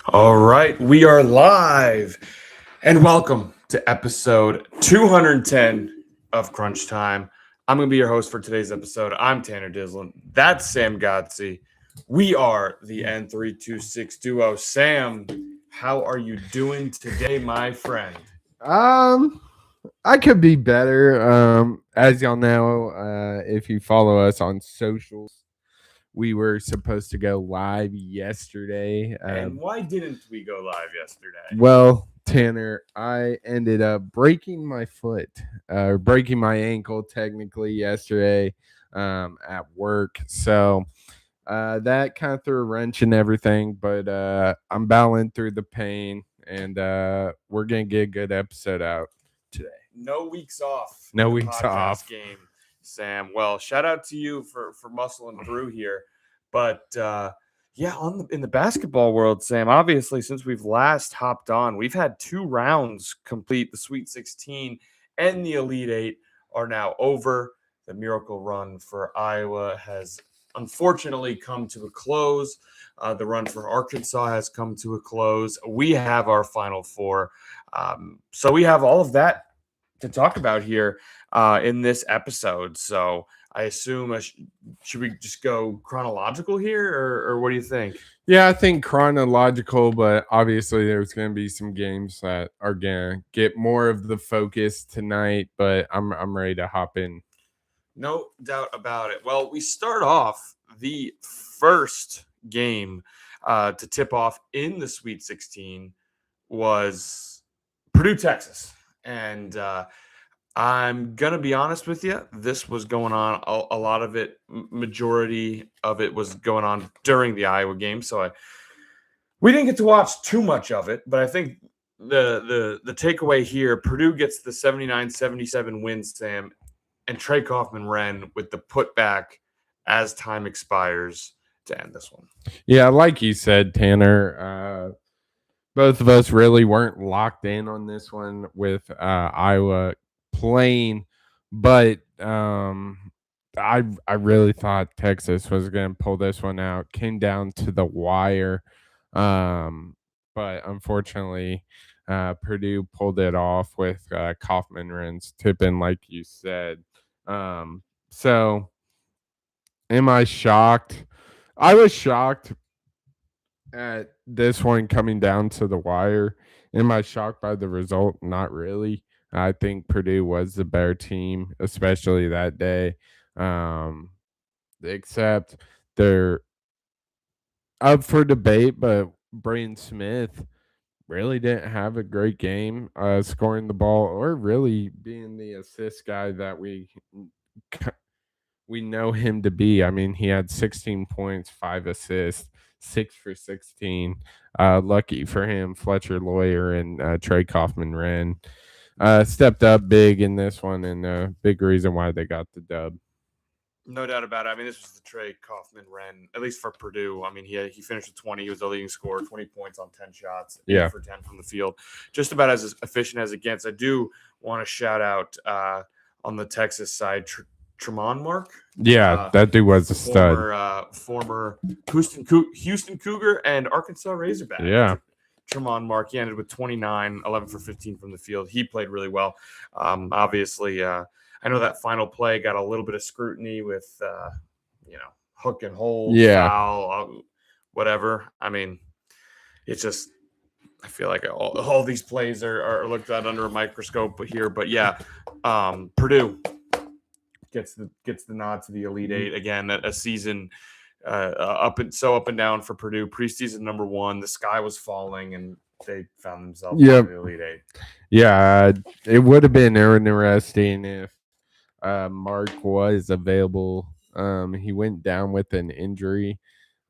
All right, we are live, and welcome to episode 210 of Crunch Time. I'm going to be your host for today's episode. I'm Tanner Dislin. That's Sam Gotzi. We are the N326 duo. Sam, how are you doing today, my friend? Um, I could be better. As y'all know, if you follow us on socials, we were supposed to go live yesterday. And why didn't we go live yesterday? Well, Tanner, I ended up breaking my foot, breaking my ankle technically yesterday, at work. So, that kind of threw a wrench in everything, but I'm battling through the pain, and we're gonna get a good episode out today. No weeks off No in the weeks podcast off. game, Sam. Well, shout out to you for muscling through here. But yeah, in the basketball world, Sam, obviously since we've last hopped on, we've had two rounds complete. The Sweet 16 and the Elite 8 are now over. The miracle run for Iowa has unfortunately come to a close. The run for Arkansas has come to a close. We have our Final Four. So we have all of that to talk about here in this episode. So I assume should we just go chronological here, or what do you think? Yeah, I think chronological, but obviously there's going to be some games that are going to get more of the focus tonight. But I'm ready to hop in. No doubt about it. Well, we start off the first game to tip off in the Sweet 16 was Purdue, Texas. And I'm going to be honest with you. This was going on. A lot of it, majority of it was going on during the Iowa game. So we didn't get to watch too much of it, but I think the takeaway here, Purdue gets the 79-77 win, Sam, and Trey Kaufman-Renn with the putback as time expires to end this one. Yeah, like you said, Tanner, both of us really weren't locked in on this one with Iowa playing, but I really thought Texas was going to pull this one out. Came down to the wire, but unfortunately, Purdue pulled it off with Kaufman-Renn's tipping, like you said. So, am I shocked? I was shocked at this one coming down to the wire. Am I shocked by the result? Not really. I think Purdue was the better team, especially that day. Um, except they're up for debate, but Braden Smith really didn't have a great game scoring the ball or really being the assist guy that we know him to be. I mean, he had 16 points, 5 assists, 6 for 16. Lucky for him, Fletcher Lawyer and Trey Kaufman-Renn stepped up big in this one, and a big reason why they got the dub. No doubt about it. I mean, this was the Trey Kaufman-Renn, at least for Purdue. I mean, he finished with 20. He was the leading scorer, 20 points on 10 shots, 8 Yeah. for 10 from the field. Just about as efficient as it gets. I do want to shout out on the Texas side, Tremont Mark. Yeah, that dude was a stud. Former Houston Cougar and Arkansas Razorback. Yeah. Tremont Mark, he ended with 29, 11 for 15 from the field. He played really well. Obviously, I know that final play got a little bit of scrutiny with, hook and hold, foul, whatever. I mean, it's just, I feel like all these plays are looked at under a microscope here. But yeah, Purdue gets the nod to the Elite Eight again. A season up and down for Purdue. Preseason number 1, the sky was falling, and they found themselves in the Elite Eight. Yeah, it would have been interesting if Mark was available. He went down with an injury.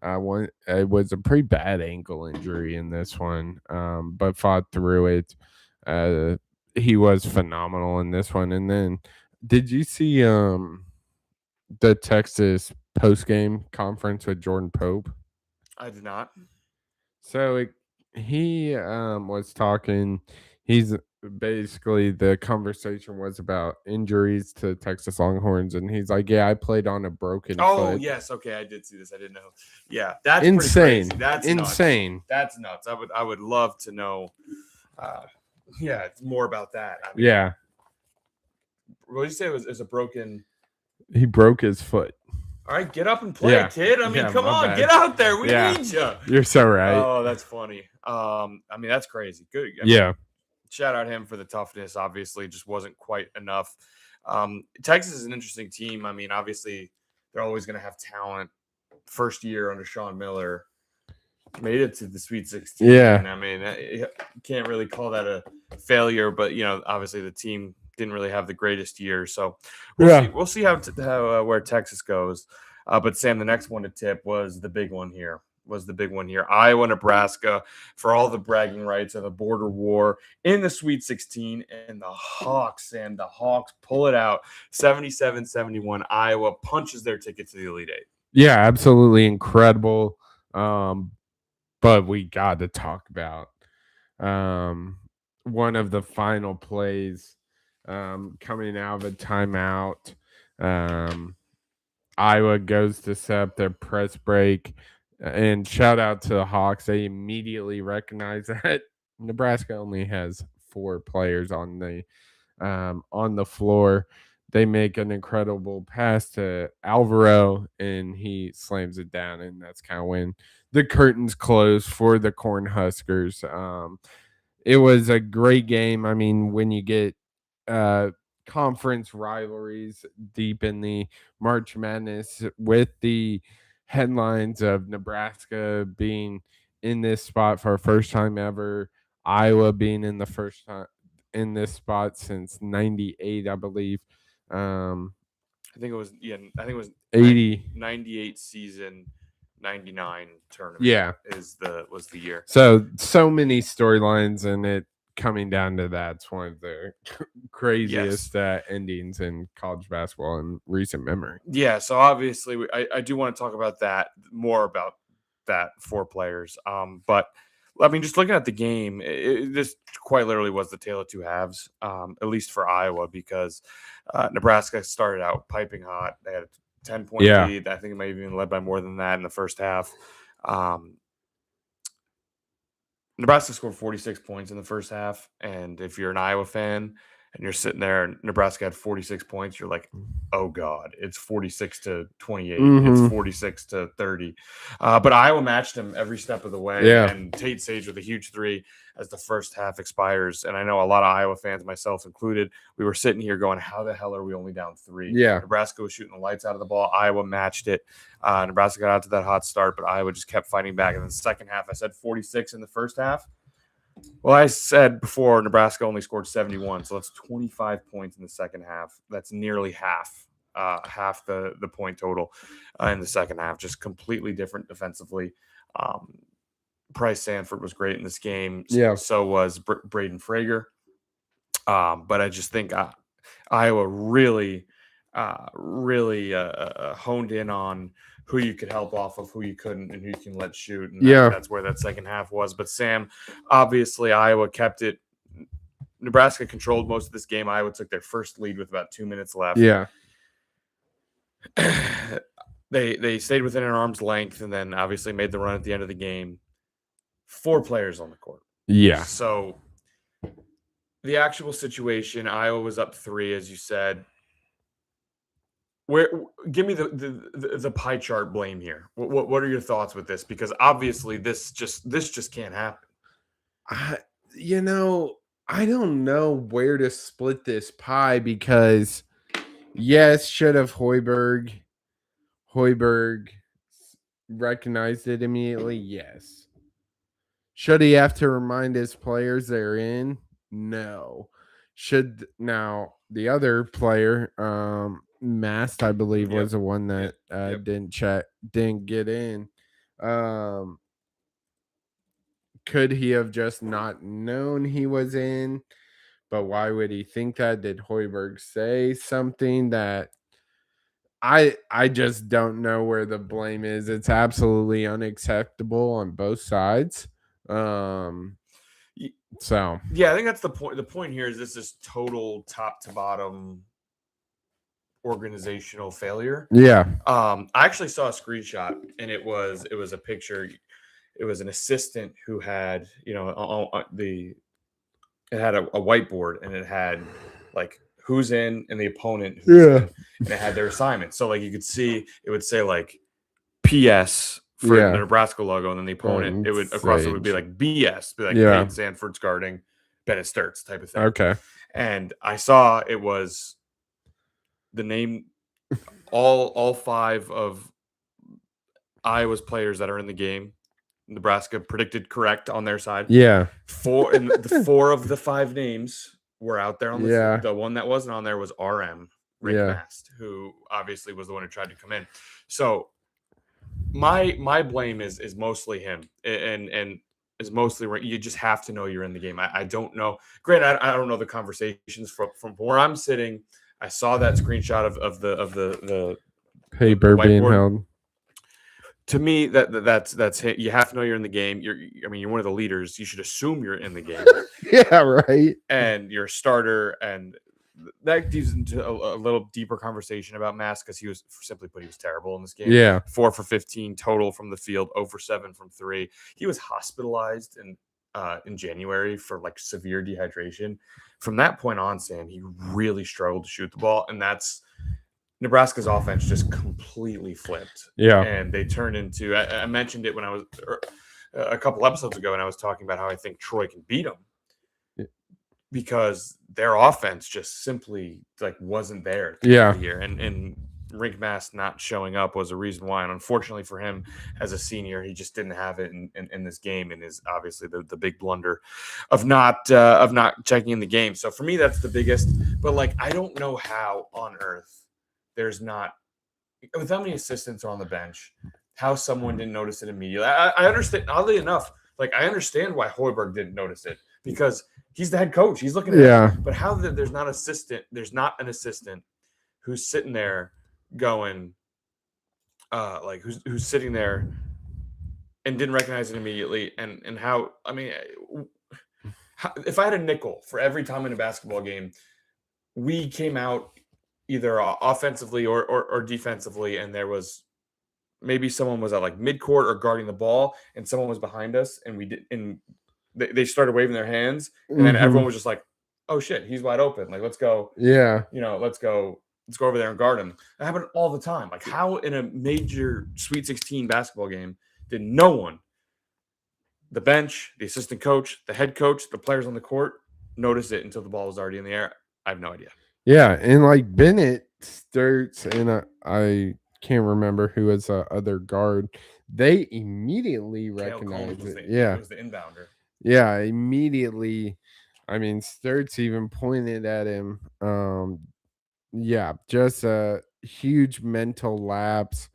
It was a pretty bad ankle injury in this one, but fought through it. He was phenomenal in this one. And then, did you see the Texas post game conference with Jordan Pope? I did not. So he was talking. He's basically the conversation was about injuries to Texas Longhorns, and he's like, "Yeah, I played on a broken Oh foot." yes, okay, I did see this. I didn't know. Yeah, that's Insane. pretty crazy. That's Insane. Nuts. That's nuts. I would love to know. Yeah, more about that. I mean, Yeah, what did you say? It was a broken. he broke his foot. All right, get up and play, Yeah. kid. I mean, Yeah, come my on, bad. get out there. We Yeah. need you. You're so right. Oh, that's funny. I mean, that's crazy. Good. I mean, Yeah. shout out him for the toughness. Obviously, just wasn't quite enough. Texas is an interesting team. I mean, obviously, they're always going to have talent. First year under Sean Miller, made it to the Sweet 16. Yeah. And I mean, you can't really call that a failure, but obviously the team didn't really have the greatest year. So we'll see how where Texas goes. But Sam, the next one to tip was the big one here. Iowa, Nebraska, for all the bragging rights of the border war in the Sweet 16, and the Hawks pull it out 77-71. Iowa punches their ticket to the Elite Eight. Yeah, absolutely incredible. But we got to talk about one of the final plays coming out of a timeout. Iowa goes to set up their press break, and shout out to the Hawks. They immediately recognize that Nebraska only has 4 players on the floor. They make an incredible pass to Alvaro, and he slams it down, and that's kind of when the curtains close for the Cornhuskers. It was a great game. I mean, when you get conference rivalries deep in the March Madness with the headlines of Nebraska being in this spot for a first time ever, Iowa being in the first time in this spot since 98, I believe. I think it was 80 98 season, 99 tournament. Yeah. was the year. So many storylines, and it coming down to that's one of the craziest endings in college basketball in recent memory. Yeah, so obviously I do want to talk about that more about that 4 players. But I mean, just looking at the game, this quite literally was the tale of 2 halves, at least for Iowa, because Nebraska started out piping hot. They had a 10-point lead. I think it might have even led by more than that in the first half. Nebraska scored 46 points in the first half, and if you're an Iowa fan and you're sitting there and Nebraska had 46 points, you're like, oh God, it's 46-28. It's 46-30. But Iowa matched them every step of the way. And Tate Sage with a huge 3 as the first half expires. And I know a lot of Iowa fans, myself included, we were sitting here going, how the hell are we only down 3? Nebraska was shooting the lights out of the ball. Iowa matched it. Nebraska got out to that hot start, but Iowa just kept fighting back. And in the second half, I said 46 in the first half. Well, I said before Nebraska only scored 71, so that's 25 points in the second half. That's nearly half the point total in the second half. Just completely different defensively. Price Sanford was great in this game. So was Braden Frager. But I just think Iowa really honed in on who you could help off of, who you couldn't, and who you can let shoot. And that's where that second half was. But Sam, obviously Iowa kept it. Nebraska controlled most of this game. Iowa took their first lead with about 2 minutes left. They stayed within an arm's length, and then obviously made the run at the end of the game. 4 players on the court. So the actual situation, Iowa was up 3, as you said. Give me the pie chart blame here. What are your thoughts with this? Because obviously this just can't happen. I don't know where to split this pie, because yes, should have Hoiberg recognized it immediately? Yes. Should he have to remind his players they're in? No. Should now the other player, Mast, I believe, was the one that didn't get in. Could he have just not known he was in? But why would he think that? Did Hoiberg say something that I just don't know where the blame is? It's absolutely unacceptable on both sides. So yeah, I think that's the point. The point here is this is total top to bottom organizational failure. yeah, I actually saw a screenshot, and it was a picture. It was an assistant who had, you know, it had a whiteboard, and it had like who's in and the opponent who's in, and it had their assignment. So like you could see, it would say like PS for the Nebraska logo, and then the opponent, it would across it would be like BS, be like Peyton Sanford's guarding Bennett Sturts type of thing. Okay. And I saw it was the name, all 5 of Iowa's players that are in the game. Nebraska predicted correct on their side. Yeah. 4 of the 5 names were out there on the field. The one that wasn't on there was RM Rick Mast, who obviously was the one who tried to come in. So my blame is mostly him, and is mostly you just have to know you're in the game. I don't know. Granted, I don't know the conversations from where I'm sitting. I saw that screenshot of the paper being held. To me, that's you have to know you're in the game. You're one of the leaders. You should assume you're in the game. Yeah, right. And you're a starter, and that gives into a little deeper conversation about Mass, because he was, simply put, he was terrible in this game. Yeah, 4 for 15 total from the field, 0 for 7 from 3. He was hospitalized in January for like severe dehydration. From that point on, Sam, he really struggled to shoot the ball, and that's Nebraska's offense just completely flipped. Yeah. And they turned into, I mentioned it when I was a couple episodes ago, and I was talking about how I think Troy can beat them because their offense just simply like wasn't there here. And Rink Mast not showing up was a reason why. And unfortunately for him as a senior, he just didn't have it in this game, and is obviously the big blunder of not checking in the game. So for me, that's the biggest. But like, I don't know how on earth there's not, with how many assistants are on the bench, how someone didn't notice it immediately. I understand, oddly enough, like I understand why Hoiberg didn't notice it, because he's the head coach. He's looking at it. But how there's not an assistant who's sitting there going, like who's sitting there and didn't recognize it immediately, and how, I mean, if I had a nickel for every time in a basketball game we came out either offensively or defensively, and there was maybe someone was at like midcourt or guarding the ball, and someone was behind us, and they started waving their hands, and then everyone was just like, "Oh shit, he's wide open! Like, let's go! Yeah, let's go over there and guard him." That happened all the time. Like, how in a major Sweet 16 basketball game did no one, the bench, the assistant coach, the head coach, the players on the court, notice it until the ball was already in the air? I have no idea. Yeah, and like Bennett, Sturts, and I can't remember who was the other guard. They immediately recognized it. It was the inbounder. Yeah, immediately. I mean, Sturts even pointed at him. Yeah, just a huge mental lapse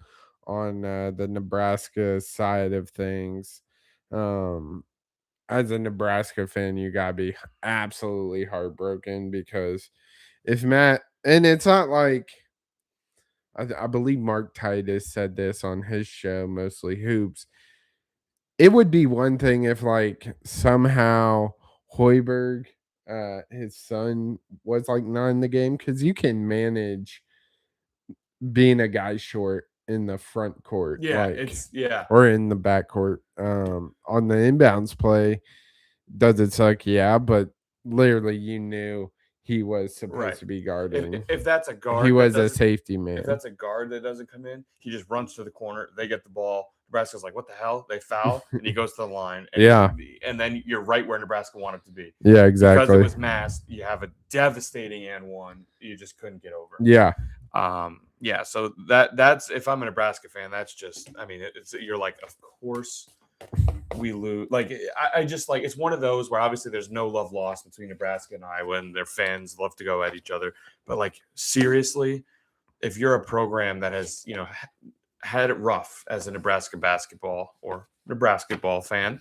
on the Nebraska side of things. As a Nebraska fan, you gotta be absolutely heartbroken, because if Matt, and it's not like, I believe Mark Titus said this on his show, Mostly Hoops. It would be one thing if like somehow Hoiberg, his son, was like not in the game, because you can manage being a guy short in the front court, or in the back court. On the inbounds play, does it suck? Yeah, but literally you knew he was supposed to be guarding. If that's a guard, he was a safety man. If that's a guard that doesn't come in, he just runs to the corner. They get the ball. Nebraska's like, "What the hell?" They foul, and he goes to the line. And and then you're right where Nebraska wanted to be. Yeah, exactly. Because it was Mass, you have a devastating and one you just couldn't get over. Yeah. Yeah. So that's, if I'm a Nebraska fan, that's just, I mean, you're like, of course we lose. Like, I just, like, it's one of those where obviously there's no love lost between Nebraska and Iowa, and their fans love to go at each other. But like, seriously, if you're a program that has, had it rough as a Nebraska basketball or Nebraska ball fan,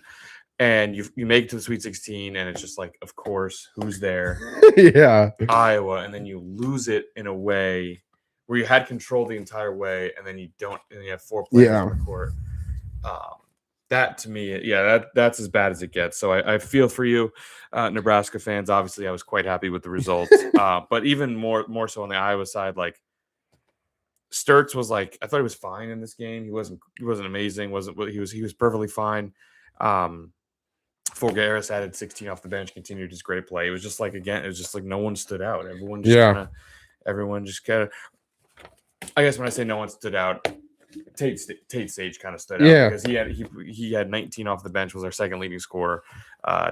and you make it to the Sweet 16, and it's just like, of course, who's there? Yeah. Iowa. And then you lose it in a way where you had control the entire way, and then you don't, and you have 4 players on the court. That to me, yeah, that's as bad as it gets. So I feel for you, Nebraska fans. Obviously, I was quite happy with the results, but even more so on the Iowa side, like Sturts was like, I thought he was fine in this game. He wasn't amazing. He was perfectly fine. Fulgaris added 16 off the bench, continued his great play. It was just like, again, it was just like no one stood out. Everyone just kind of. I guess when I say no one stood out, Tate Sage kind of stood out because he had 19 off the bench, was our second leading scorer,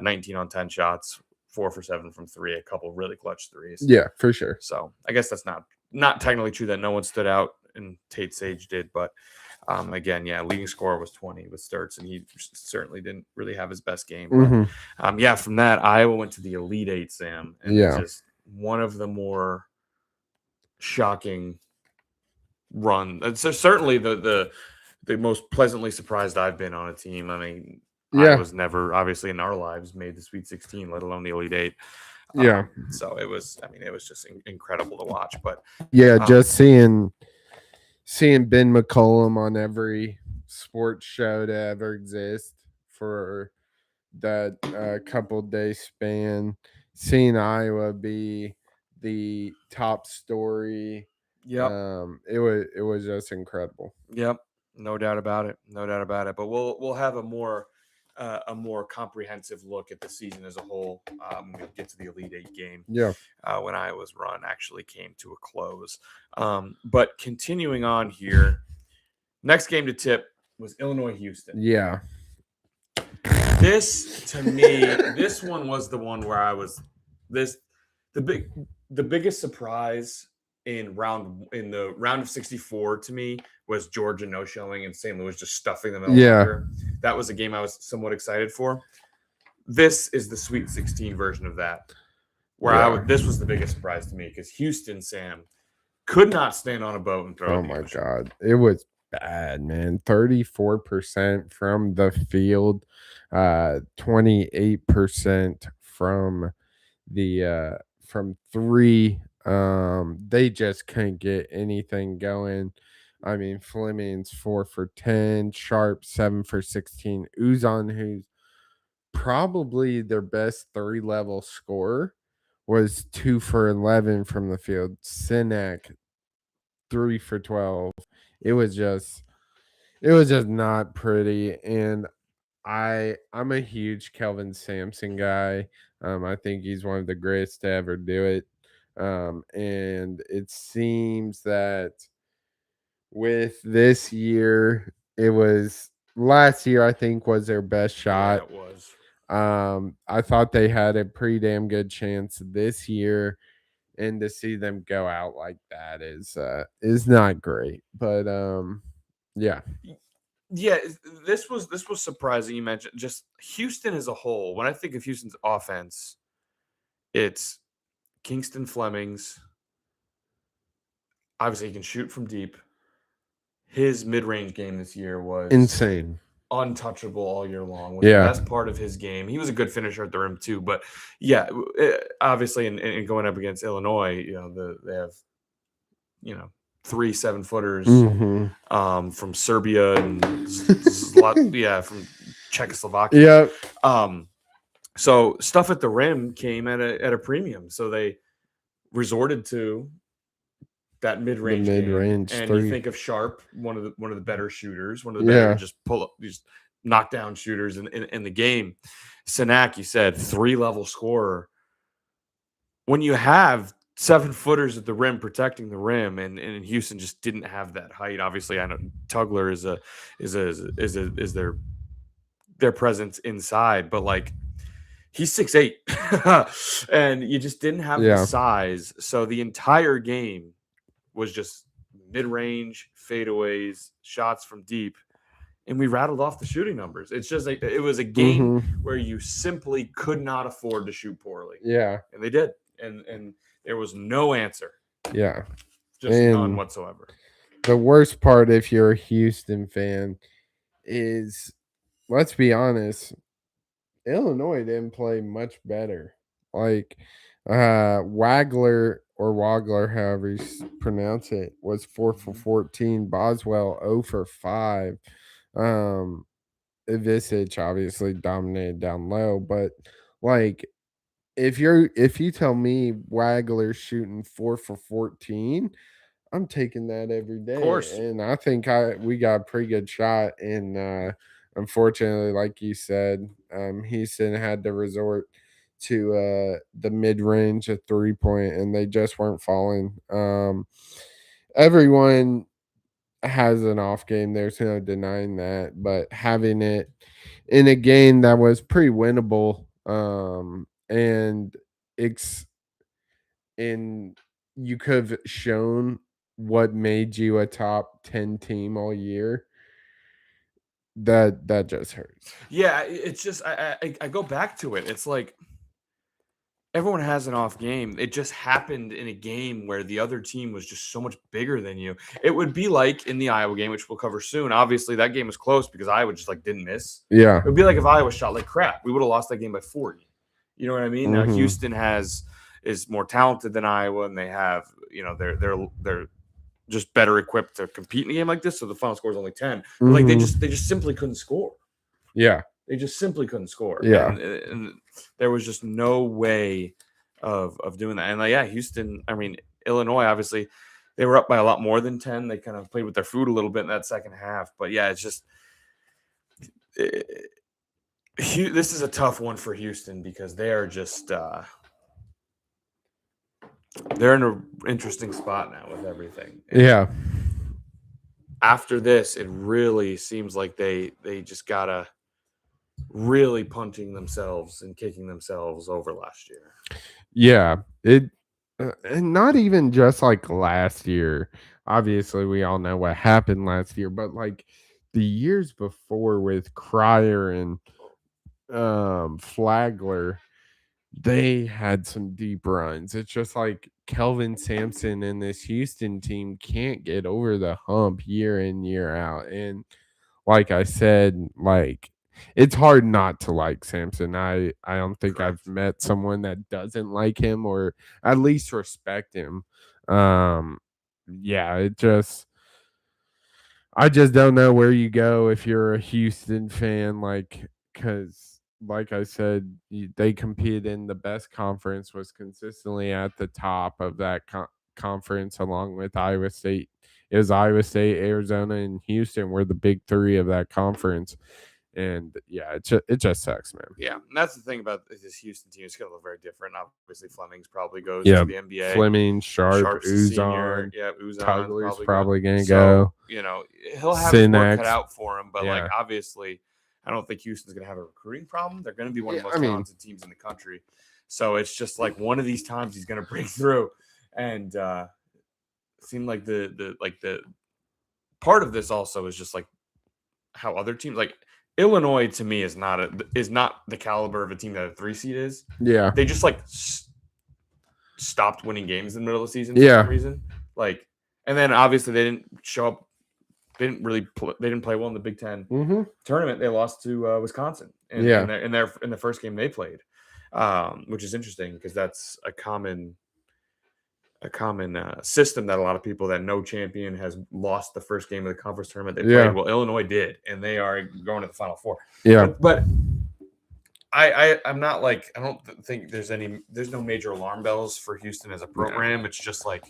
19 on 10 shots, 4 for 7 from 3, a couple really clutch threes. Yeah, for sure. So I guess that's not technically true that no one stood out and Tate Sage did, but again, yeah, leading scorer was 20 with Sturts, and he certainly didn't really have his best game. But from that, Iowa went to the Elite Eight, Sam, and it's just one of the more shocking run. It's certainly the most pleasantly surprised I've been on a team. I mean, I was never, obviously, in our lives made the Sweet 16, let alone the Elite Eight. So it was just incredible to watch. But just seeing Ben McCollum on every sports show to ever exist for that couple day span, seeing Iowa be the top story. It was just incredible. Yep, no doubt about it. But we'll have a more comprehensive look at the season as a whole when we get to the Elite Eight game. When Iowa's run actually came to a close. But continuing on here, next game to tip was Illinois-Houston. This, to me, this one was the one where I was the biggest surprise in the round of 64 to me was Georgia no showing and St. Louis just stuffing them out. That was a game I was somewhat excited for. This is the Sweet 16 version of that, where this was the biggest surprise to me because Houston, Sam, could not stand on a boat and throw. Oh my God, it was bad, man. 34% from the field, 28% from from three. They just couldn't get anything going. I mean, Fleming's 4 for 10, Sharp 7 for 16, Uzan, who's probably their best 3-level scorer, was 2 for 11 from the field. Sinek 3 for 12. It was just not pretty. And I'm a huge Kelvin Sampson guy. I think he's one of the greatest to ever do it. And it seems that with this year, it was last year, I think, was their best shot. Yeah, it was. I thought they had a pretty damn good chance this year, and to see them go out like that is not great. But yeah. Yeah, this was surprising. You mentioned just Houston as a whole. When I think of Houston's offense, it's Kingston Flemings. Obviously, he can shoot from deep. His mid-range game this year was insane, untouchable all year long. Was the best part of his game. He was a good finisher at the rim too. But yeah, obviously, in going up against Illinois, they have 3 7-footers from Serbia and from Czechoslovakia. So stuff at the rim came at a premium. So they resorted to that mid-range game. And you think of Sharp, one of the better shooters, one of the better just knockdown shooters in the game. Sinek, you said 3-level scorer. When you have 7-footers at the rim protecting the rim, and Houston just didn't have that height. Obviously, I know Tugler is their presence inside, but like he's 6'8", and you just didn't have the size. So the entire game was just mid-range fadeaways, shots from deep, and we rattled off the shooting numbers. It's just like it was a game where you simply could not afford to shoot poorly. And they did, and there was no answer. Just none whatsoever. The worst part, if you're a Houston fan, is, let's be honest, Illinois didn't play much better. Like Wagler, however you pronounce it, was 4 for 14. Boswell 0 for 5. Visich obviously dominated down low, but like if you tell me Wagler's shooting 4 for 14, I'm taking that every day. Of course. And I think we got a pretty good shot. And unfortunately, like you said, Houston had to resort to the mid range of 3-point, and they just weren't falling. Everyone has an off game. There's no denying that, but having it in a game that was pretty winnable, and it's and you could have shown what made you a top 10 team all year. That just hurts. Yeah, it's just I go back to it. It's like everyone has an off game. It just happened in a game where the other team was just so much bigger than you. It would be like in the Iowa game, which we'll cover soon. Obviously, that game was close because Iowa just like didn't miss. Yeah. It would be like if Iowa shot like crap. We would have lost that game by 40. You know what I mean? Now Mhm. Houston is more talented than Iowa, and they have, they're just better equipped to compete in a game like this. So the final score is only 10. But like they just simply couldn't score. Yeah. They just simply couldn't score. Yeah. And there was just no way of doing that. And like, yeah, Houston, I mean, Illinois, obviously, they were up by a lot more than 10. They kind of played with their food a little bit in that second half. But yeah, it's just this is a tough one for Houston because they are just they're in an interesting spot now with everything. And Yeah. after this, it really seems like they just gotta really punching themselves and kicking themselves over last year. Yeah. And not even just like last year. Obviously, we all know what happened last year, but like the years before with Cryer and Flagler, they had some deep runs. It's just like Kelvin Sampson and this Houston team can't get over the hump year in, year out. And like I said, like it's hard not to like Sampson. I don't think Correct. I've met someone that doesn't like him or at least respect him. Yeah, I just don't know where you go if you're a Houston fan, like, because, like I said, they competed in the best conference, was consistently at the top of that conference along with Iowa State. It was Iowa State, Arizona, and Houston were the big three of that conference. And yeah, it just sucks, man. Yeah, and that's the thing about this Houston team. It's going to look very different. Obviously, Flemings probably goes Yeah, to the NBA. Fleming, Sharp's the senior. Uzon, Yeah, Uzon Tugler's probably probably going to So, go. you know, he'll have his work cut Synax. out for him. But, like, Yeah. obviously, I don't think Houston's going to have a recruiting problem. They're going to be one of the Yeah, most I mean- talented teams in the country. So it's just like one of these times he's going to break through. And it seemed like the part of this also is just like how other teams, like Illinois to me is not the caliber of a team that a 3 seed is. Yeah. They just like stopped winning games in the middle of the season for Yeah. some reason. Like, and then obviously they didn't show up. They didn't play well in the Big Ten tournament. They lost to Wisconsin in the first game they played, which is interesting because that's a common system that a lot of people that no champion has lost the first game of the conference tournament they played. Well, Illinois did, and they are going to the Final Four. Yeah. But I'm not like, I don't think there's no major alarm bells for Houston as a program. It's just like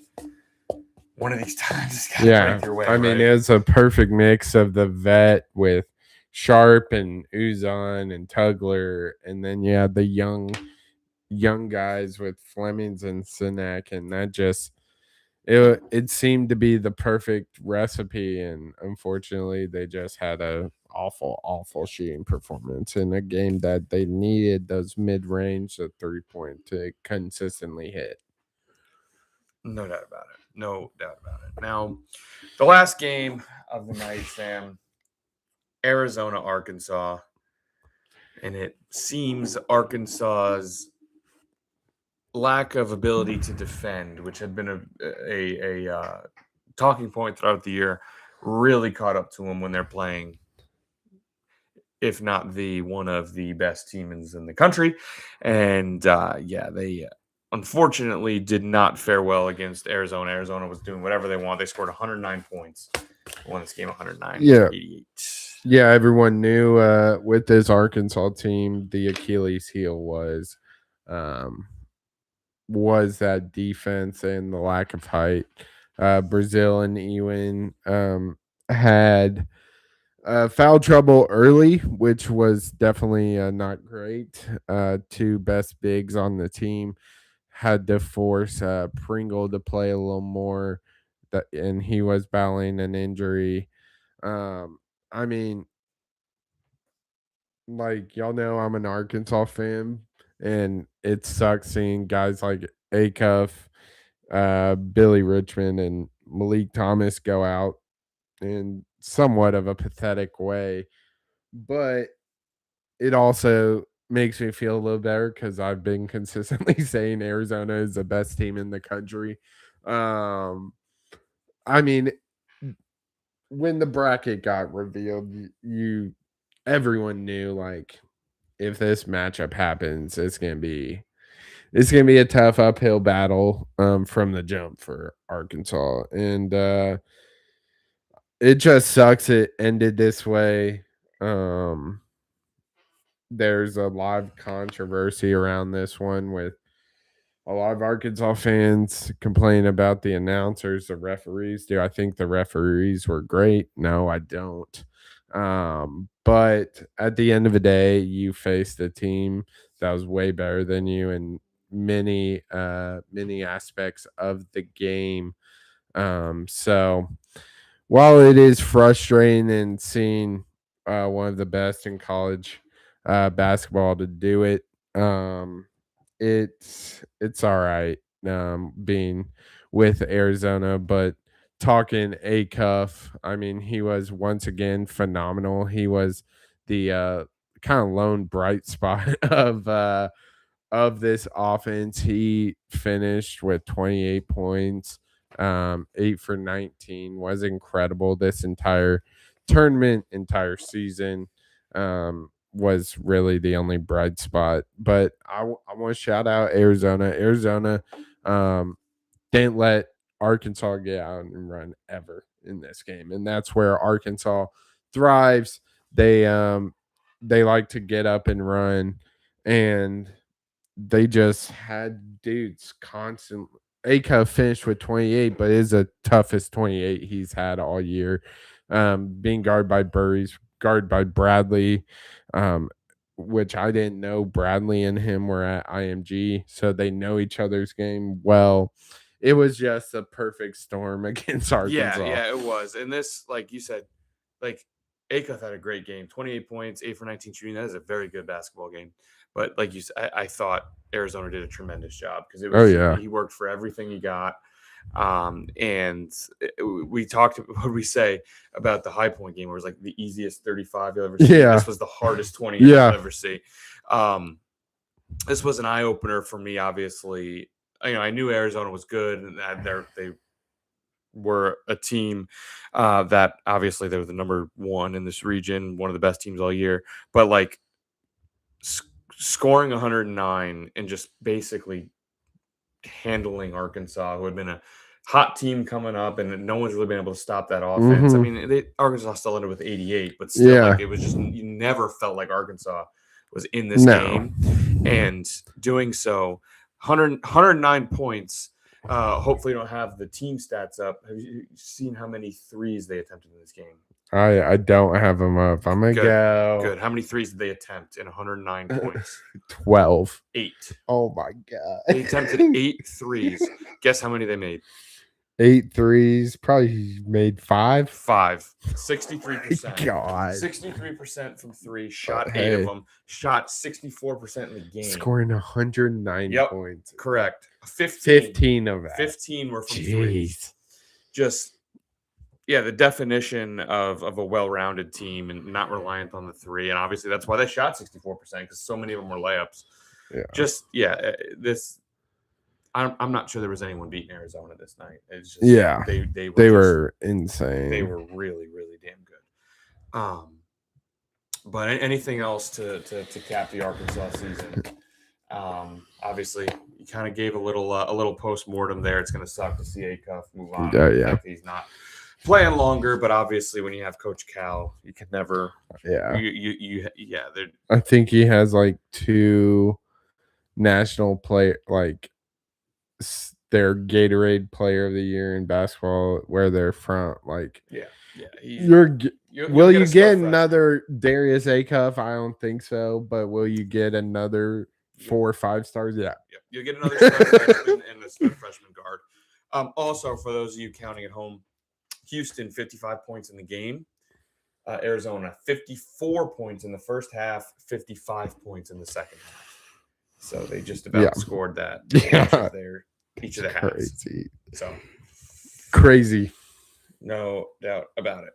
one of these times. Yeah. Break your way, I mean, right? it's a perfect mix of the vet with Sharp and Uzon and Tugler, and then the young guys with Flemings and Synax, and that just it seemed to be the perfect recipe. And unfortunately, they just had a awful shooting performance in a game that they needed those mid-range, the 3-point to consistently hit. No doubt about it. No doubt about it. Now, the last game of the night, Sam, Arizona, Arkansas, and it seems Arkansas's lack of ability to defend, which had been a talking point throughout the year, really caught up to them when they're playing, if not one of the best teams in the country. And they unfortunately did not fare well against Arizona. Arizona was doing whatever they want. They scored 109 points. Won this game 109 Yeah. 88. Yeah, everyone knew with this Arkansas team, the Achilles heel um, was that defense and the lack of height. Brazil and Ewan had foul trouble early, which was definitely not great. Two best bigs on the team had to force Pringle to play a little more, and he was battling an injury. I mean, like y'all know, I'm an Arkansas fan, and it sucks seeing guys like Acuff, Billy Richmond, and Malik Thomas go out in somewhat of a pathetic way. But it also makes me feel a little better because I've been consistently saying Arizona is the best team in the country. Um, I mean, when the bracket got revealed, everyone knew like if this matchup happens, it's gonna be a tough uphill battle from the jump for Arkansas, and it just sucks it ended this way. Um, there's a lot of controversy around this one with a lot of Arkansas fans complaining about the announcers, the referees. Do I think the referees were great? No, I don't. But at the end of the day, you faced a team that was way better than you in many aspects of the game. So while it is frustrating and seeing one of the best in college basketball to do it, it's all right being with Arizona, but talking A Cuff, I mean, he was once again phenomenal. He was the kind of lone bright spot of this offense. He finished with 28 points, 8 for 19, was incredible this entire tournament, entire season. Was really the only bright spot. But I want to shout out Arizona. Arizona didn't let Arkansas get out and run ever in this game, and that's where Arkansas thrives. They like to get up and run, and they just had dudes constantly. Aka finished with 28, but is the toughest 28 he's had all year. Being guarded by Burries, guarded by Bradley, um, which I didn't know Bradley and him were at IMG, so they know each other's game well. It was just a perfect storm against Arkansas. Yeah, it was. And this, like you said, like Acuff had a great game, 28 points, 8 for 19 shooting. That is a very good basketball game. But like you said, I thought Arizona did a tremendous job because it was he worked for everything he got. And we talked, what did we say about the High Point game where it was like the easiest 35 you'll ever see. Yeah. This was the hardest 20 you'll ever see. This was an eye opener for me, obviously. I knew Arizona was good and that they were a team that obviously they were the number one in this region, one of the best teams all year. But like scoring 109 and just basically handling Arkansas, who had been a hot team coming up, and no one's really been able to stop that offense. I mean, Arkansas still ended with 88, but still, like it was just you never felt like Arkansas was in this game, and doing so, 109 points. Hopefully, you don't have the team stats up. Have you seen how many threes they attempted in this game? I don't have them up. I'm gonna go. Good. How many threes did they attempt in 109 points? 12. 8. Oh my god! They attempted 8 threes. Guess how many they made? 8 threes. Probably made 5. 63%. God. 63% from 3. Shot 8 of them. Shot 64% in the game. Scoring 109 points. Correct. 15 of that. 15 were from 3s. Just, the definition of a well-rounded team and not reliant on the 3. And obviously that's why they shot 64% because so many of them were layups. This. I'm not sure there was anyone beating Arizona this night. It's just, they were insane. They were really, really damn good. But anything else to cap the Arkansas season? Obviously, you kind of gave a little post-mortem there. It's going to suck to see Acuff move on. Yeah. He's not playing longer, but obviously when you have Coach Cal, you can never. Yeah. Yeah. I think he has like 2 national play their Gatorade Player of the Year in basketball where they're from. Like, Yeah. will you get freshman. another Darius Acuff? I don't think so, but will you get another 4 or 5 stars? Yeah. You'll get another stud freshman and a stud freshman guard. Also, for those of you counting at home, Houston 55 points in the game. Arizona 54 points in the first half, 55 points in the second half. So they just about scored that. Each of the halves. So crazy. No doubt about it.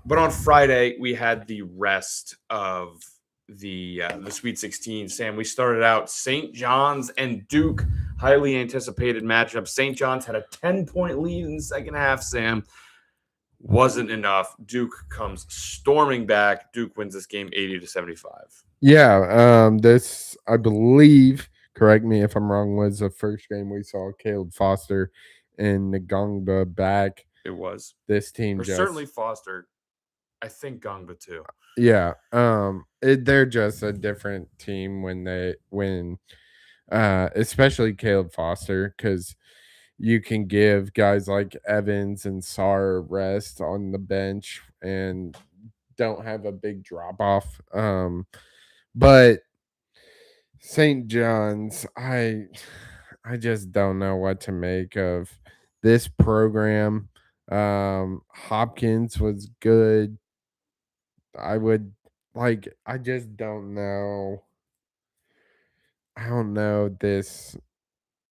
But on Friday, we had the rest of the Sweet 16. Sam, we started out St. John's and Duke, highly anticipated matchup. St. John's had a 10-point lead in the second half, Sam. Wasn't enough. Duke comes storming back. Duke wins this game 80-75. Yeah, this, I believe, correct me if I'm wrong, was the first game we saw Caleb Foster and Ngongba back. It was. This team certainly Foster. I think Ngongba too. Yeah. They're just a different team when especially Caleb Foster, because you can give guys like Evans and Sarr rest on the bench and don't have a big drop off. But St. John's, I just don't know what to make of this program. Hopkins was good. I just don't know. I don't know this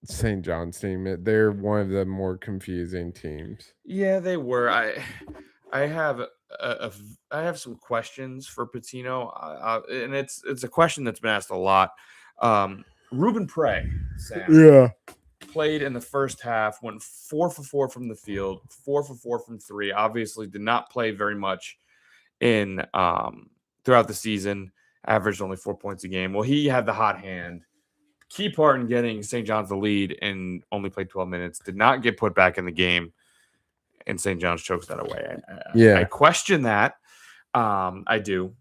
St. John's team. They're one of the more confusing teams. Yeah, they were. I have I have some questions for Patino, and it's a question that's been asked a lot. Ruben Prey, Sam, played in the first half, went 4 for 4 from the field, 4 for 4 from 3. Obviously, did not play very much in throughout the season. Averaged only 4 points a game. Well, he had the hot hand. Key part in getting St. John's the lead and only played 12 minutes. Did not get put back in the game. And St. John's chokes that away. I question that. I do.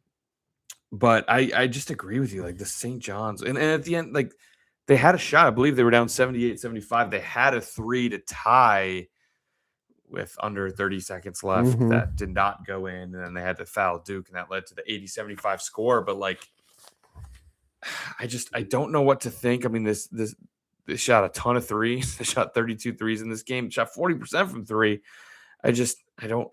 But I just agree with you. Like the St. John's. And at the end, like they had a shot. I believe they were down 78-75. They had a 3 to tie with under 30 seconds left. That did not go in. And then they had to foul Duke. And that led to the 80-75 score. But like, I don't know what to think. I mean, this shot a ton of threes. They shot 32 threes in this game. Shot 40% from 3. I don't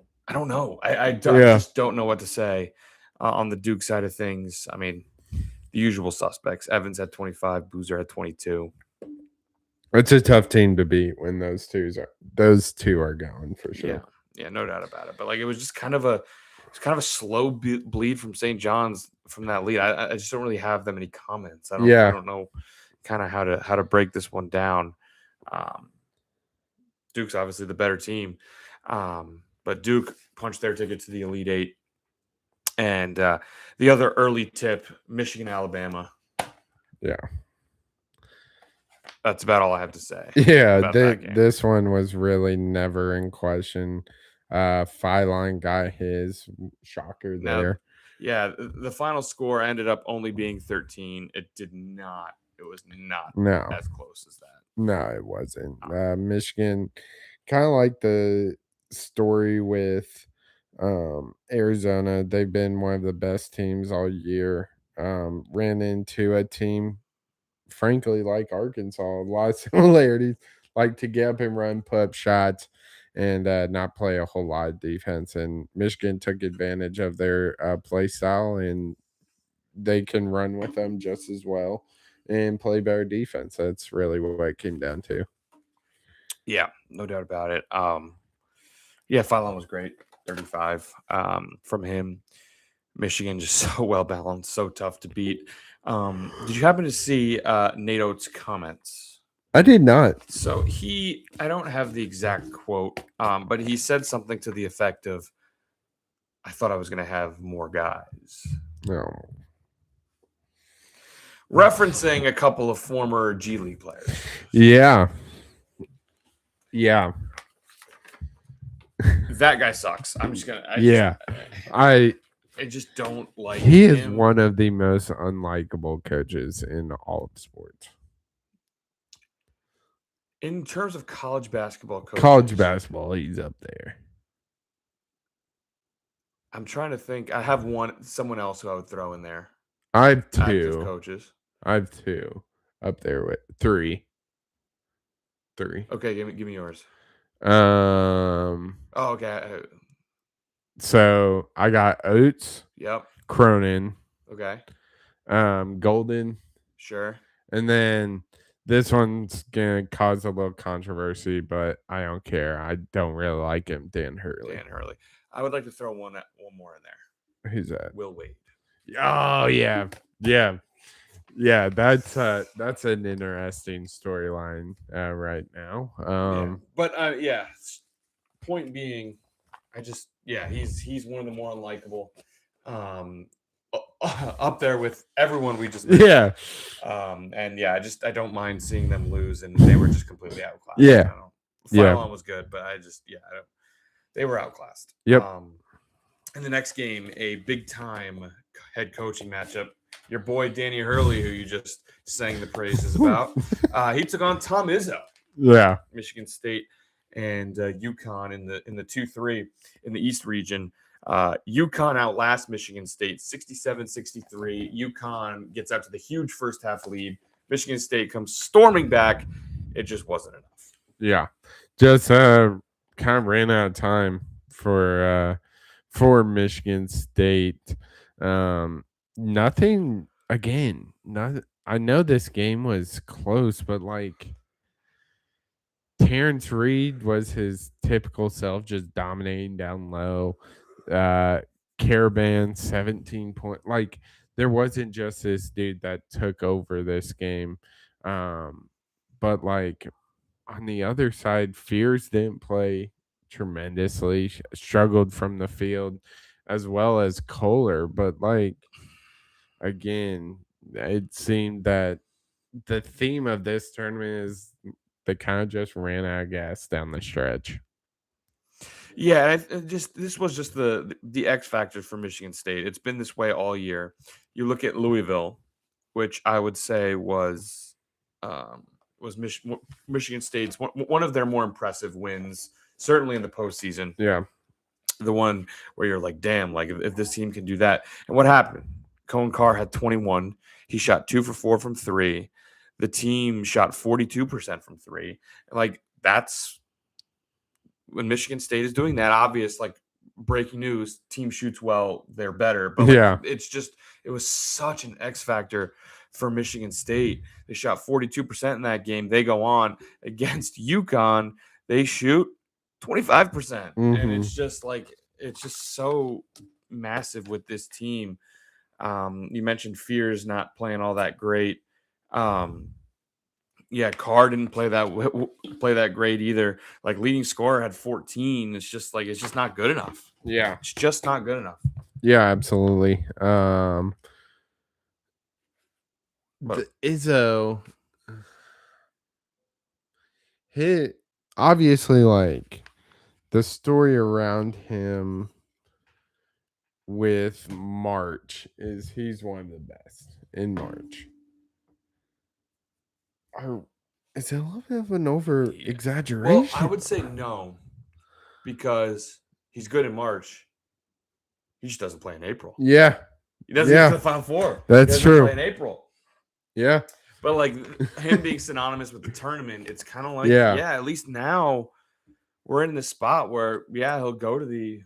know. I just don't know what to say on the Duke side of things. I mean, the usual suspects. Evans had 25. Boozer had 22. It's a tough team to beat when those two are going for sure. Yeah, no doubt about it. But like, it was just kind of a slow bleed from St. John's from that lead. I just don't really have that many comments. I don't know kind of how to break this one down. Duke's obviously the better team. But Duke punched their ticket to the Elite Eight. And the other early tip, Michigan, Alabama. Yeah. That's about all I have to say. Yeah, this one was really never in question. Phyline got his shocker there. Yeah, the final score ended up only being 13. It was not as close as that. No, it wasn't. Michigan, kind of like the story with Arizona. They've been one of the best teams all year. Ran into a team, frankly, like Arkansas, a lot of similarities, like to get up and run, put up shots, and not play a whole lot of defense. And Michigan took advantage of their play style, and they can run with them just as well and play better defense. That's really what it came down to. Yeah, no doubt about it. Phyline was great, 35 from him. Michigan just so well balanced, so tough to beat. Did you happen to see Nate Oates' comments? I did not. So I don't have the exact quote, but he said something to the effect of, I thought I was going to have more guys. No. Referencing a couple of former G League players. Yeah. that guy sucks. I'm just gonna. I just don't like. He is him. one of the most unlikable coaches in all of sports. In terms of college basketball coaches, College basketball, he's up there. I'm trying to think. I have someone else who I would throw in there. I have Active two. coaches. I have two up there with three. Okay, give me yours. Oh, okay. So I got Oates. Yep. Cronin. Okay. Golden. Sure. And then this one's gonna cause a little controversy, but I don't care. I don't really like him, Dan Hurley. I would like to throw one more in there. Who's that? Will Wade. Oh yeah. That's an interesting storyline right now. But point being, he's one of the more unlikable. Up there with everyone we just mentioned. I don't mind seeing them lose, and they were just completely outclassed. Final one was good, but they were outclassed. Yep. In the next game, a big time head coaching matchup. Your boy Danny Hurley, who you just sang the praises about, he took on Tom Izzo. Yeah. Michigan State and UConn in the 2-3 in the East region. UConn outlasts Michigan State 67-63. UConn gets out to the huge first half lead. Michigan State comes storming back. It just wasn't enough. Yeah. Just kind of ran out of time for Michigan State. Nothing again. I know this game was close, but like Terrence Reed was his typical self, just dominating down low. Caravan 17 point. Like there wasn't just this dude that took over this game. But like on the other side, Fears didn't play tremendously, struggled from the field, as well as Kohler. But like again, it seemed that the theme of this tournament is they kind of just ran out of gas down the stretch. Yeah, this was just the X factor for Michigan State. It's been this way all year. You look at Louisville, which I would say was Michigan State's one of their more impressive wins, certainly in the postseason. Yeah, the one where you're like, damn, like if this team can do that. And what happened? Cohen Carr had 21. He shot 2 for 4 from 3. The team shot 42% from 3. Like that's when Michigan State is doing that, obvious, like breaking news, team shoots well, they're better. But it was such an X factor for Michigan State. They shot 42% in that game. They go on against UConn. They shoot 25%. And it's just so massive with this team. You mentioned Fears not playing all that great. Carr didn't play that great either. Like leading scorer had 14. It's just not good enough. Yeah. It's just not good enough. Yeah, absolutely. Izzo hit obviously like the story around him with March is he's one of the best in March. Is it a little bit of an over exaggeration? Well, I would say no, because he's good in March. He just doesn't play in April. Yeah. He doesn't get to the Final Four. That's true. Play in April. Yeah. But like him being synonymous with the tournament, it's kind of like, at least now we're in the spot where, he'll go to the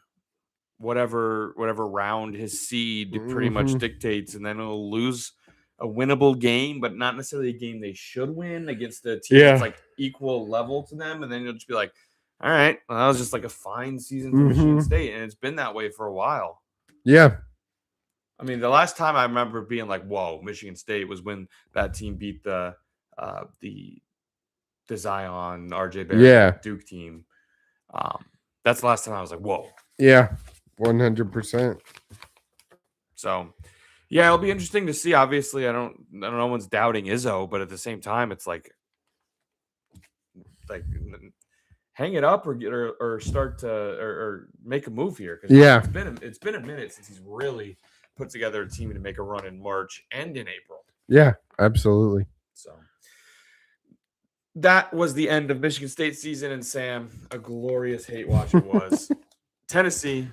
whatever round his seed pretty much dictates, and then he'll lose a winnable game, but not necessarily a game they should win against a team that's like equal level to them. And then you'll just be like, all right, well, that was just like a fine season for Michigan State. And it's been that way for a while. Yeah. I mean, the last time I remember being like, whoa, Michigan State was when that team beat the Zion, RJ Barrett Duke team. That's the last time I was like, whoa. Yeah, 100%. So, it'll be interesting to see. Obviously, I don't know, no one's doubting Izzo, but at the same time, it's like hang it up or start to or make a move here, because Yeah. it's been a minute since he's really put together a team to make a run in March and in April. Yeah, absolutely. So that was the end of Michigan State season, and Sam, a glorious hate watch it was. Tennessee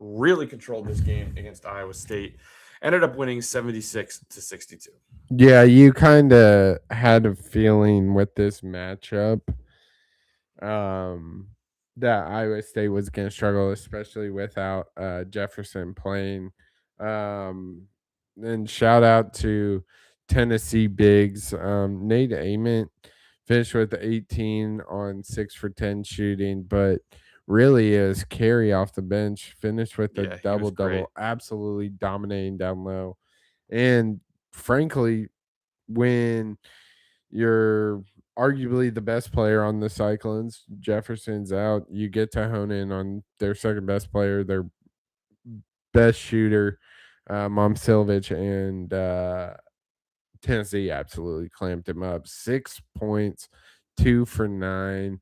really controlled this game against Iowa State, ended up winning 76-62. Yeah, you kind of had a feeling with this matchup that Iowa State was going to struggle, especially without Jefferson playing. And shout out to Tennessee bigs. Nate Ament finished with 18 on 6 for 10 shooting, but really is carry off the bench, finished with a double, absolutely dominating down low. And frankly, when you're arguably the best player on the Cyclones, Jefferson's out, you get to hone in on their second best player, their best shooter, Momcilovic, and Tennessee absolutely clamped him up. 6 points, 2 for 9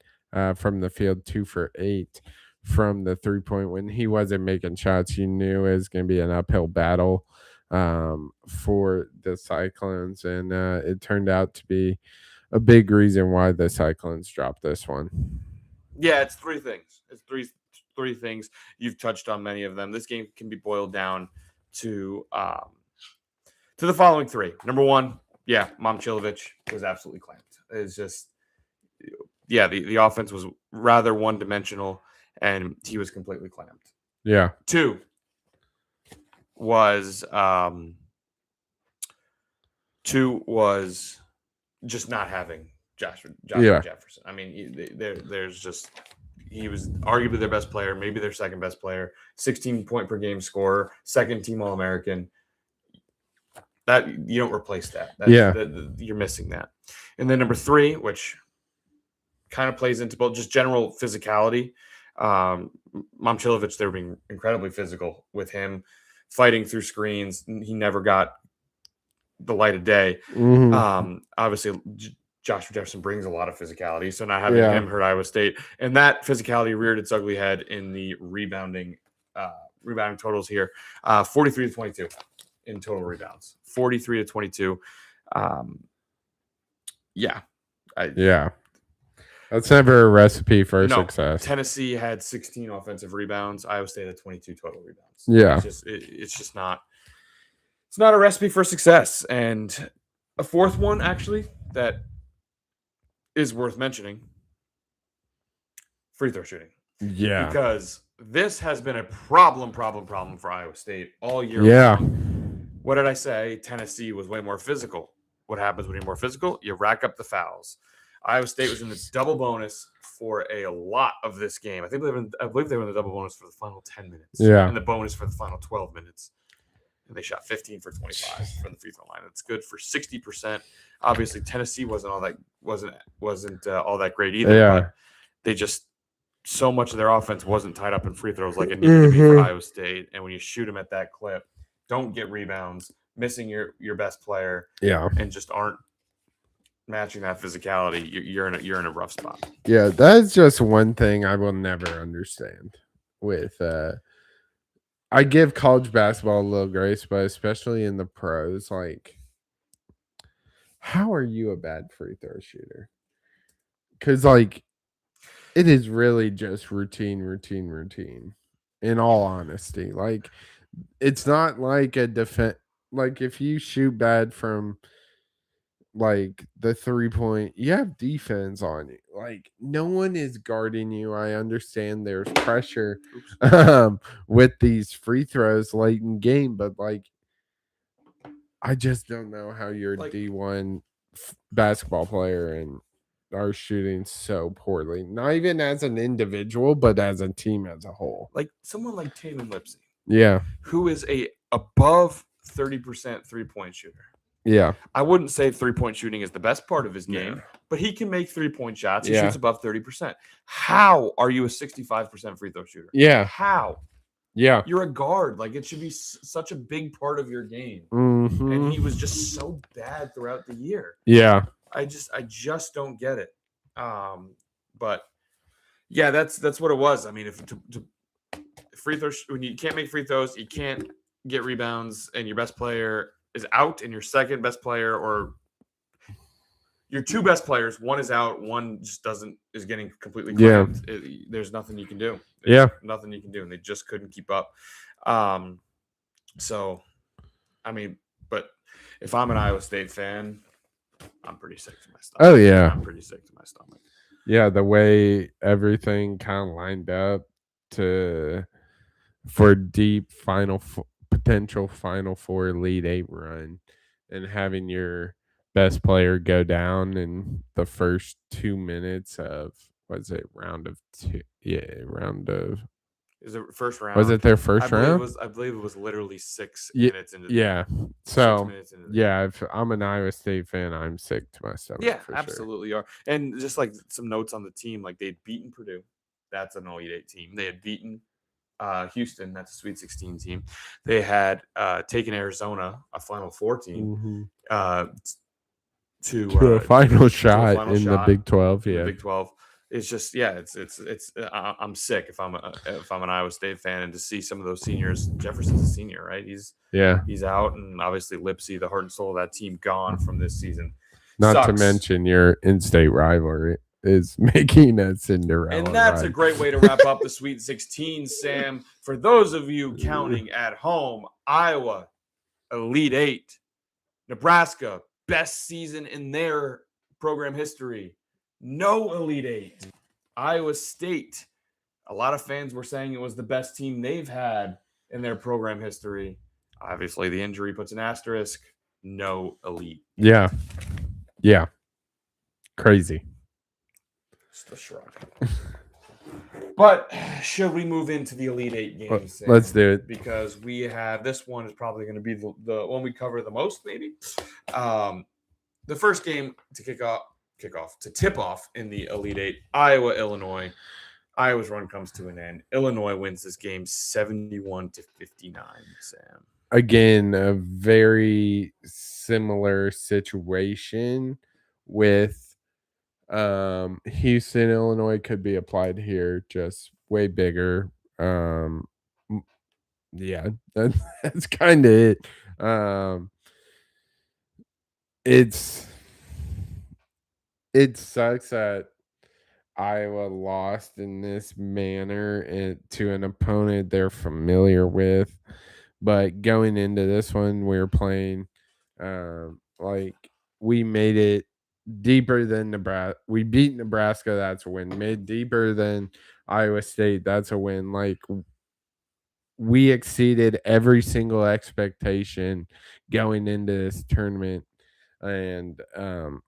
from the field, 2 for 8 from the 3-point. When he wasn't making shots, you knew it was going to be an uphill battle for the Cyclones, and it turned out to be a big reason why the Cyclones dropped this one. Yeah, it's three things. It's three things. You've touched on many of them. This game can be boiled down to the following three. Number one, Momcilovic was absolutely clamped. It's just, the offense was rather one-dimensional, and he was completely clamped. Yeah. Two was just not having Josh Jefferson. I mean, he was arguably their best player, maybe their second best player, 16 point per game scorer, second team All-American. That you don't replace that. You're missing that. And then number three, which kind of plays into both just general physicality. Momcilovic, they were being incredibly physical with him, fighting through screens. He never got the light of day. Mm-hmm. Obviously, Joshua Jefferson brings a lot of physicality, so not having him hurt Iowa State, and that physicality reared its ugly head in the rebounding totals here. 43-22 in total rebounds. 43-22. That's never a recipe for success. Tennessee had 16 offensive rebounds. Iowa State had 22 total rebounds. Yeah, it's just not. It's not a recipe for success. And a fourth one, actually, that is worth mentioning: free throw shooting. Yeah, because this has been a problem for Iowa State all year long. What did I say? Tennessee was way more physical. What happens when you're more physical? You rack up the fouls. Iowa State was in the double bonus for a lot of this game. I believe they were in the double bonus for the final 10 minutes. Yeah. And the bonus for the final 12 minutes. And they shot 15 for 25 from the free throw line. It's good for 60%. Obviously, Tennessee wasn't all that great either. Yeah. But they just, so much of their offense wasn't tied up in free throws like it needed to be for Iowa State. And when you shoot them at that clip, don't get rebounds, missing your best player, and just aren't matching that physicality, you're in a rough spot. Yeah, that's just one thing I will never understand with I give college basketball a little grace, but especially in the pros, like, how are you a bad free throw shooter? Because, like, it is really just routine. In all honesty, like, it's not like a defense. Like, if you shoot bad from like the 3-point, you have defense on you. Like, no one is guarding you. I understand there's pressure with these free throws late in game, but like, I just don't know how you're a D1 basketball player and are shooting so poorly. Not even as an individual, but as a team as a whole. Like someone like Taven Lipsey. Yeah. Who is a above 30% 3-point shooter. Yeah. I wouldn't say 3-point shooting is the best part of his game, but he can make 3-point shots. He shoots above 30%. How are you a 65% free throw shooter? Yeah. How? Yeah. You're a guard. Like, it should be such a big part of your game. Mm-hmm. And he was just so bad throughout the year. Yeah. I just don't get it. But Yeah, that's what it was. I mean, if free throws, when you can't make free throws, you can't get rebounds, and your best player is out, and your second best player or your two best players, one is out, one just is getting completely clamped. There's nothing you can do. Nothing you can do, and they just couldn't keep up. So, I mean, but if I'm an Iowa State fan, I'm pretty sick to my stomach. Oh yeah, I'm pretty sick to my stomach. Yeah, the way everything kind of lined up for deep potential Final Four Elite Eight run, and having your best player go down in the first 2 minutes of round of two? Yeah, round of. Is it first round? Was it their first round? I believe it was literally 6 minutes into. Yeah. 6 So minutes into if I'm an Iowa State fan, I'm sick to my stomach. Yeah, for absolutely are. And just like some notes on the team, like they'd beaten Purdue. That's an Elite Eight team. They had beaten Houston. That's a Sweet 16 team. They had taken Arizona, a Final Four team, to a final shot in the Big 12. The Big 12. It's just I'm sick if I'm an Iowa State fan, and to see some of those seniors. Jefferson's a senior, right? He's out, and obviously Lipsy, the heart and soul of that team, gone from this season. Not to mention your in-state rivalry is making a Cinderella. And that's a great way to wrap up the Sweet 16, Sam. For those of you counting at home, Iowa, Elite Eight. Nebraska, best season in their program history. No Elite Eight. Iowa State, a lot of fans were saying it was the best team they've had in their program history. Obviously, the injury puts an asterisk. No Elite. Yeah. Crazy. Just a shrug. But should we move into the Elite Eight games? Sam? Let's do it. Because we have, this one is probably going to be the one we cover the most, maybe. The first game to tip off in the Elite Eight, Iowa, Illinois. Iowa's run comes to an end. Illinois wins this game 71-59, Sam. Again, a very similar situation with Houston, Illinois could be applied here, just way bigger. That's kind of it. It sucks that Iowa lost in this manner to an opponent they're familiar with. But going into this one, we were playing we made it deeper than Nebraska. We beat Nebraska, that's a win. Made deeper than Iowa State, that's a win. Like, we exceeded every single expectation going into this tournament. And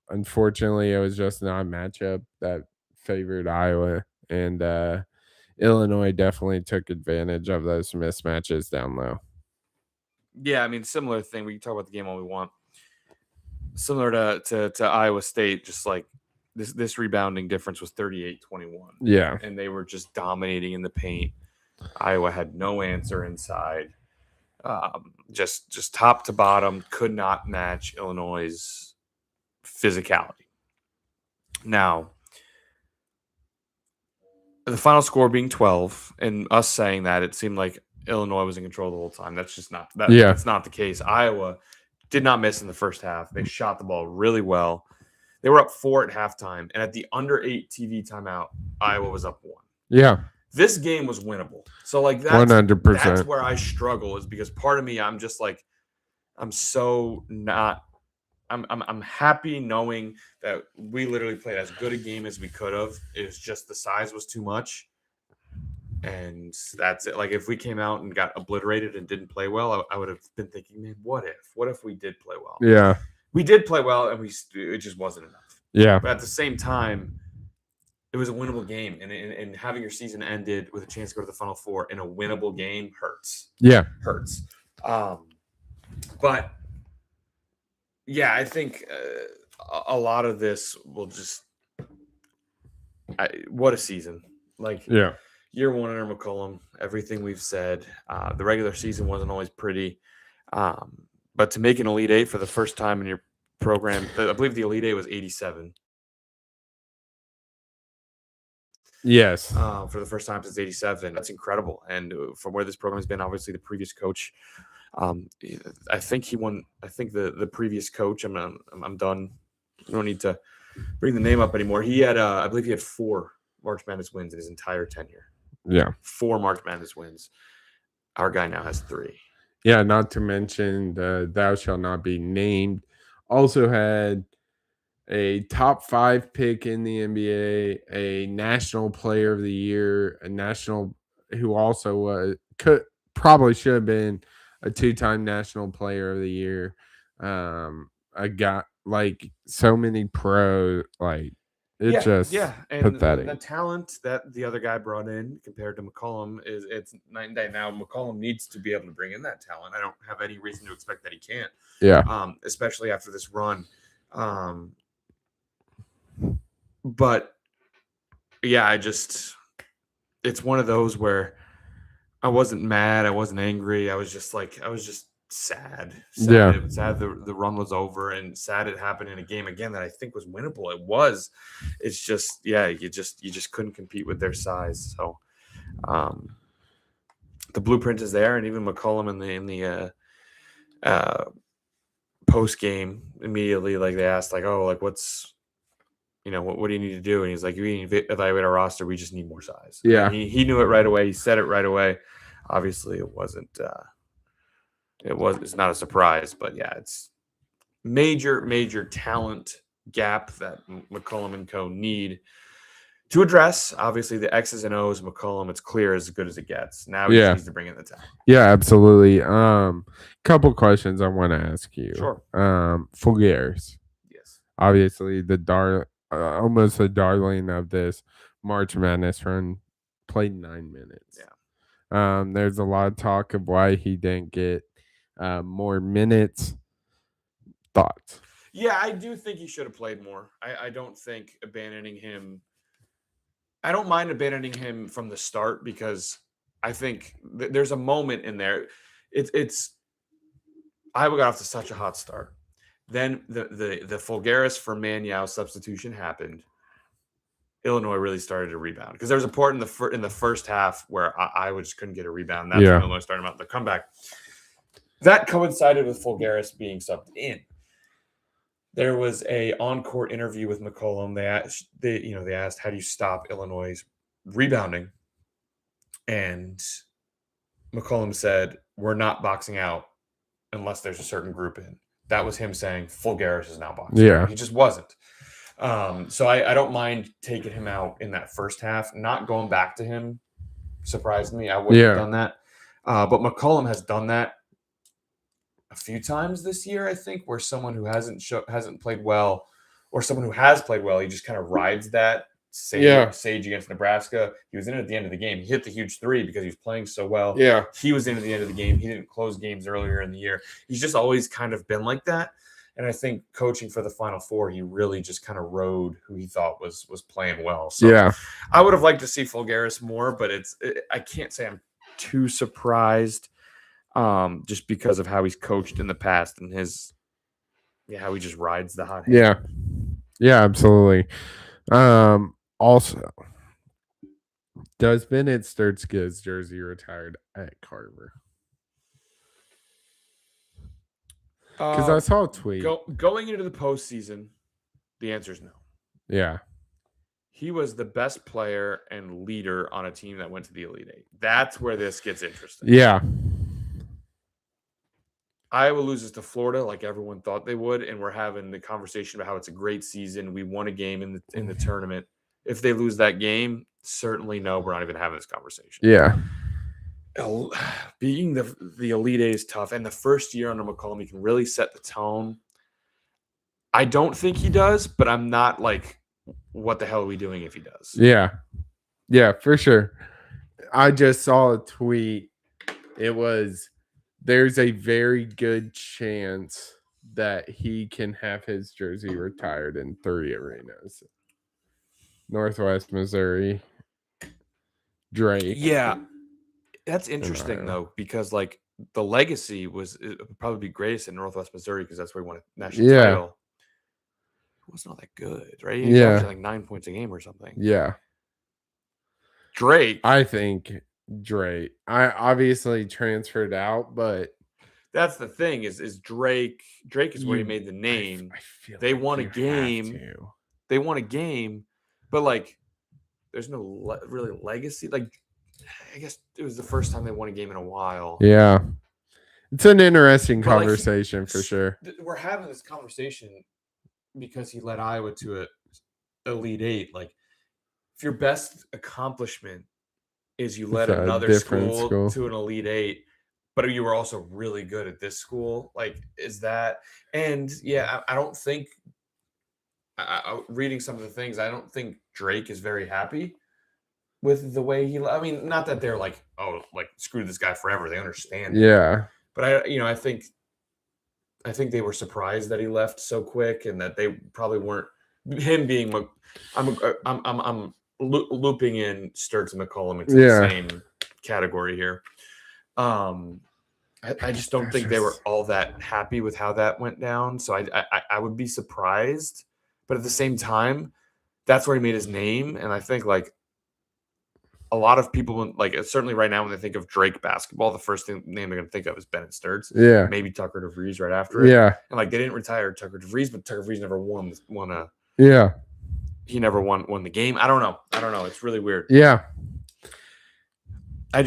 unfortunately, it was just not a matchup that favored Iowa. And Illinois definitely took advantage of those mismatches down low. Yeah, I mean, similar thing. We can talk about the game all we want. Similar to Iowa State, just like this rebounding difference was 38-21. Yeah. And they were just dominating in the paint. Iowa had no answer inside. Just top to bottom, could not match Illinois' physicality. Now, the final score being 12, and us saying that, it seemed like Illinois was in control the whole time. That's just not that's not the case. Iowa did not miss in the first half. They shot the ball really well. They were up 4 at halftime, and at the under 8 TV timeout, Iowa was up 1. Yeah. This game was winnable. So like that's 100%. That's where I struggle, is because part of me, I'm just like, I'm happy knowing that we literally played as good a game as we could have. It was just the size was too much. And that's it. Like, if we came out and got obliterated and didn't play well, I would have been thinking, man, what if we did play well? Yeah. We did play well, and it just wasn't enough. Yeah. But at the same time, it was a winnable game, and having your season ended with a chance to go to the Final Four in a winnable game hurts. Yeah. Hurts. But yeah, I think a lot of this will just what a season. Like, yeah. Year one under McCollum, everything we've said. The regular season wasn't always pretty. But to make an Elite Eight for the first time in your program, I believe the Elite Eight was 87. Yes. For the first time since '87. That's incredible. And from where this program has been, obviously the previous coach, I think he won. I think the previous coach. I'm done. I don't need to bring the name up anymore. He had, I believe, he had 4 March Madness wins in his entire tenure. Yeah. 4 March Madness wins. Our guy now has 3. Yeah, not to mention the Thou Shall Not Be Named also had a top 5 pick in the NBA, a national player of the year, a national who also probably should have been a 2-time national player of the year. A guy like so many pro, like it's just and pathetic. the talent that the other guy brought in compared to McCollum it's night and day. Now McCollum needs to be able to bring in that talent. I don't have any reason to expect that he can't. Yeah. Especially after this run. But yeah, it's one of those where I wasn't mad, I wasn't angry. I was just sad. Yeah. Sad the run was over, and sad it happened in a game again that I think was winnable. It was. It's just, yeah, you just couldn't compete with their size. So the blueprint is there, and even McCollum in the post game immediately, like they asked, like, oh, like what's, what do you need to do? And he's like, we need to evaluate our roster. We just need more size. Yeah. And he knew it right away. He said it right away. Obviously, it wasn't. It's not a surprise, but yeah, it's major talent gap that McCollum and co need to address. Obviously, the X's and O's, McCollum, it's clear as good as it gets. Now he just needs to bring in the talent. Yeah, absolutely. Couple questions I want to ask you. Sure. Fulgares. Yes. Obviously, almost the darling of this March Madness run, played 9 minutes. Yeah. There's a lot of talk of why he didn't get more minutes. Thoughts? Yeah, I do think he should have played more. I don't think abandoning him. I don't mind abandoning him from the start because I think there's a moment in there. It's Iowa got off to such a hot start. Then the Fulgaris for Maniau substitution happened. Illinois really started to rebound because there was a part in the first half where Iowa just couldn't get a rebound. That's when Illinois started out their comeback. That coincided with Fulgaris being subbed in. There was a on-court interview with McCollum. They asked, how do you stop Illinois' rebounding? And McCollum said, we're not boxing out unless there's a certain group in. That was him saying Fulgaris is now boxing. Yeah. He just wasn't. So I don't mind taking him out in that first half. Not going back to him surprised me. I wouldn't have done that. But McCollum has done that a few times this year, I think, where someone who hasn't played well, or someone who has played well, he just kind of rides that. Sage against Nebraska. He was in at the end of the game. He hit the huge 3 because he was playing so well. Yeah. He was in at the end of the game. He didn't close games earlier in the year. He's just always kind of been like that. And I think coaching for the Final Four, he really just kind of rode who he thought was playing well. So I would have liked to see Fulgaris more, but I can't say I'm too surprised. Just because of how he's coached in the past and how he just rides the hot hand. Yeah, absolutely. Also, does Bennett Sturts get his jersey retired at Carver? Because I saw a tweet. Going into the postseason, the answer is no. Yeah. He was the best player and leader on a team that went to the Elite Eight. That's where this gets interesting. Yeah. Iowa loses to Florida like everyone thought they would, and we're having the conversation about how it's a great season. We won a game in the tournament. If they lose that game, certainly no, we're not even having this conversation. Yeah. Being the Elite Eight is tough, and the first year under McCollum, he can really set the tone. I don't think he does, but I'm not like, what the hell are we doing if he does? Yeah, for sure. I just saw a tweet. It was, there's a very good chance that he can have his jersey retired in 3 arenas. Northwest Missouri, Drake. Yeah. That's interesting, though, because like the legacy it would probably be greatest in Northwest Missouri because that's where he won a national title. It wasn't all that good, right? He averaged like 9 points a game or something. Yeah. Drake. I think Drake. I obviously transferred out, but That's the thing is Drake. Drake is where he made the name. I feel They like won a you have game. to. They won a game, but like, there's no really legacy. Like, I guess it was the first time they won a game in a while. Yeah. It's an interesting But, like, conversation for sure. We're having this conversation because he led Iowa to a Elite Eight. Like, if your best accomplishment is you led It's a another different school school. to an Elite Eight, but you were also really good at this school, like, is that? And yeah, I don't think. Reading some of the things, I don't think Drake is very happy with the way he. I mean, not that they're like, oh, like screw this guy forever. They understand. Yeah. But I think they were surprised that he left so quick, and that they probably weren't. Him being, I'm looping in Sturts and McCollum into the same category here. I just don't think they were all that happy with how that went down. So I would be surprised, but at the same time, that's where he made his name, and I think like a lot of people, like certainly right now when they think of Drake basketball, the first name they're going to think of is Bennett Sturts. Yeah. Maybe Tucker DeVries right after it. Yeah. And like they didn't retire Tucker DeVries, but Tucker DeVries never won a. Yeah. He never won the game. I don't know. It's really weird. Yeah. I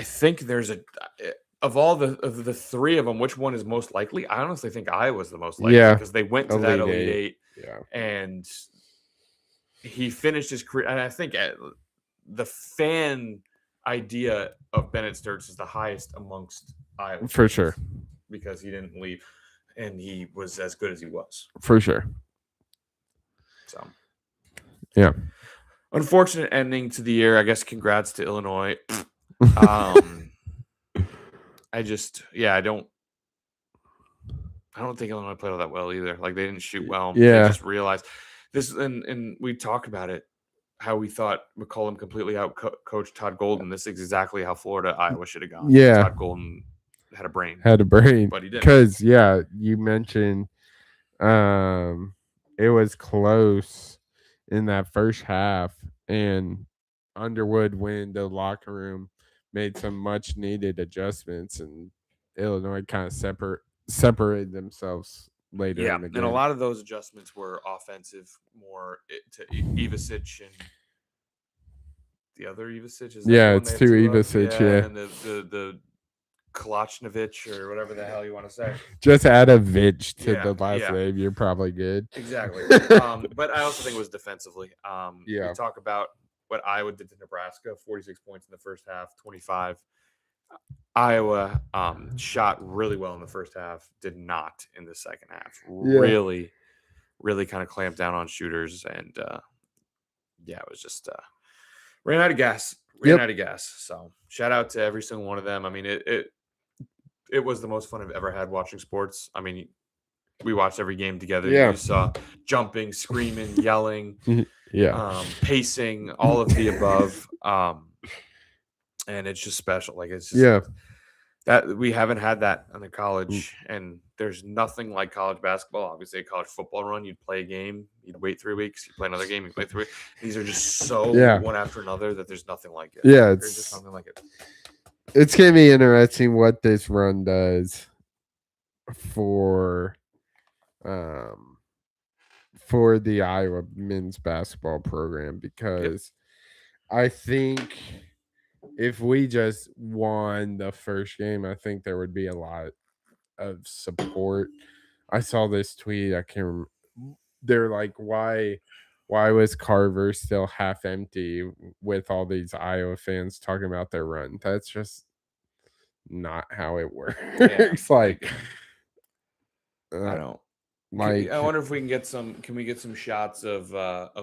think there's of the three of them, which one is most likely? I honestly think Iowa's the most likely because they went to that Elite Eight. Yeah. And he finished his career. And I think the fan idea of Bennett Sturts is the highest amongst Iowa for sure, because he didn't leave and he was as good as he was. For sure. So, yeah. Unfortunate ending to the year. I guess congrats to Illinois. I don't think Illinois played all that well either. Like they didn't shoot well. Yeah. They just realized this, and we talked about it, how we thought McCollum completely out coached Todd Golden. This is exactly how Iowa should have gone. Yeah. Todd Golden had a brain, but he didn't. Because you mentioned it was close in that first half, and Underwood went into the locker room, made some much needed adjustments, and Illinois kind of separated themselves later in the game. And a lot of those adjustments were offensive, more to Ivasic and the other Ivasic. It's two Ivasic, and the Kalachnovich or whatever the hell you want to say. Just add a Vich to the last name, you're probably good. Exactly. But I also think it was defensively. We talk about what Iowa did to Nebraska, 46 points in the first half, 25. Iowa shot really well in the first half, did not in the second half. Really, really kind of clamped down on shooters, and it was just ran out of gas. So shout out to every single one of them. I mean, it was the most fun I've ever had watching sports. I mean, we watched every game together. Yeah. You saw jumping, screaming, yelling, pacing, all of the above. And it's just special. Like it's just that we haven't had that in the college, and there's nothing like college basketball. Obviously, a college football run, you'd play a game, you'd wait 3 weeks, you'd play another game, you'd play 3 weeks. These are just so one after another that there's nothing like it. There's just something like it. It's gonna be interesting what this run does for the Iowa men's basketball program, because I think if we just won the first game, I think there would be a lot of support. I saw this tweet. I can't remember. They're like, why was Carver still half empty with all these Iowa fans talking about their run? That's just not how it works. Like, I don't. Like, I wonder if we can get some. Can we get some shots of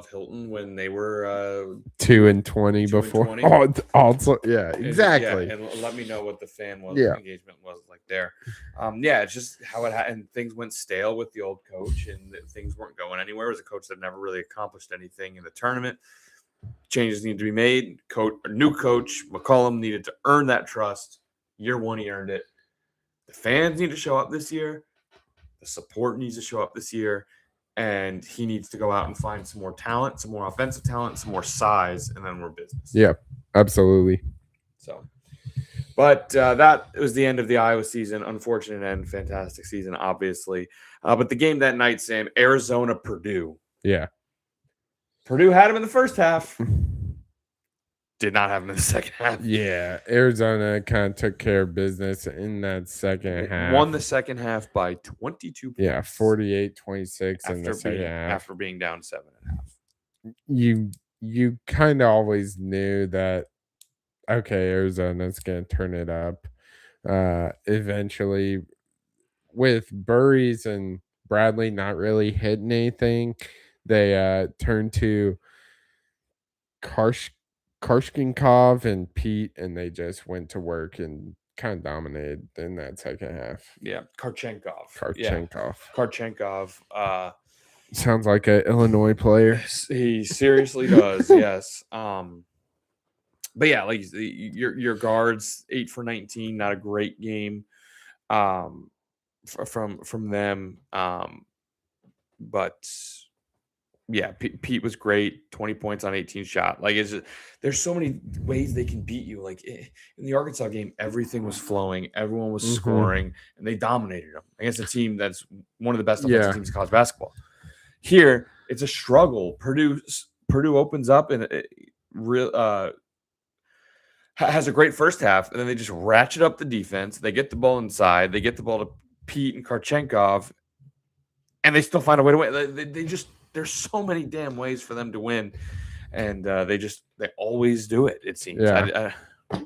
Hilton when they were 2-20 before? 20? Oh, also, exactly. And let me know what the fan engagement was like there. It's just how it and things went stale with the old coach, and things weren't going anywhere. It was a coach that never really accomplished anything in the tournament. Changes needed to be made. New coach McCollum needed to earn that trust. Year one, he earned it. The fans need to show up this year. The support needs to show up this year. and he needs to go out and find some more talent, some more offensive talent, some more size, and then we're business. Yeah, absolutely. So, but that was the end of the Iowa season. Unfortunate end. Fantastic season, obviously. But the game that night, Sam, Arizona, Purdue. Yeah. Purdue had him in the first half. Did not have him in the second half. Yeah, Arizona kind of took care of business in that second half. Won the second half by 22 points. Yeah, 48-26 in the second half. After being down 7.5. You kind of always knew that, okay, Arizona's going to turn it up eventually. With Burries and Bradley not really hitting anything, they turned to Karshkinkov and Pete, and they just went to work and kind of dominated in that second half. Yeah, Karchenkov. Sounds like an Illinois player. He seriously does, yes. But yeah, like your guards, 8 for 19, not a great game from them. But yeah, Pete was great. 20 points on 18 shot. Like there's so many ways they can beat you. Like in the Arkansas game, everything was flowing, everyone was scoring, and they dominated them against a team that's one of the best offensive teams in college basketball. Here, it's a struggle. Purdue opens up and has a great first half, and then they just ratchet up the defense. They get the ball inside. They get the ball to Pete and Karchenkov, and they still find a way to win. There's so many damn ways for them to win, and they always do it. It seems. Yeah.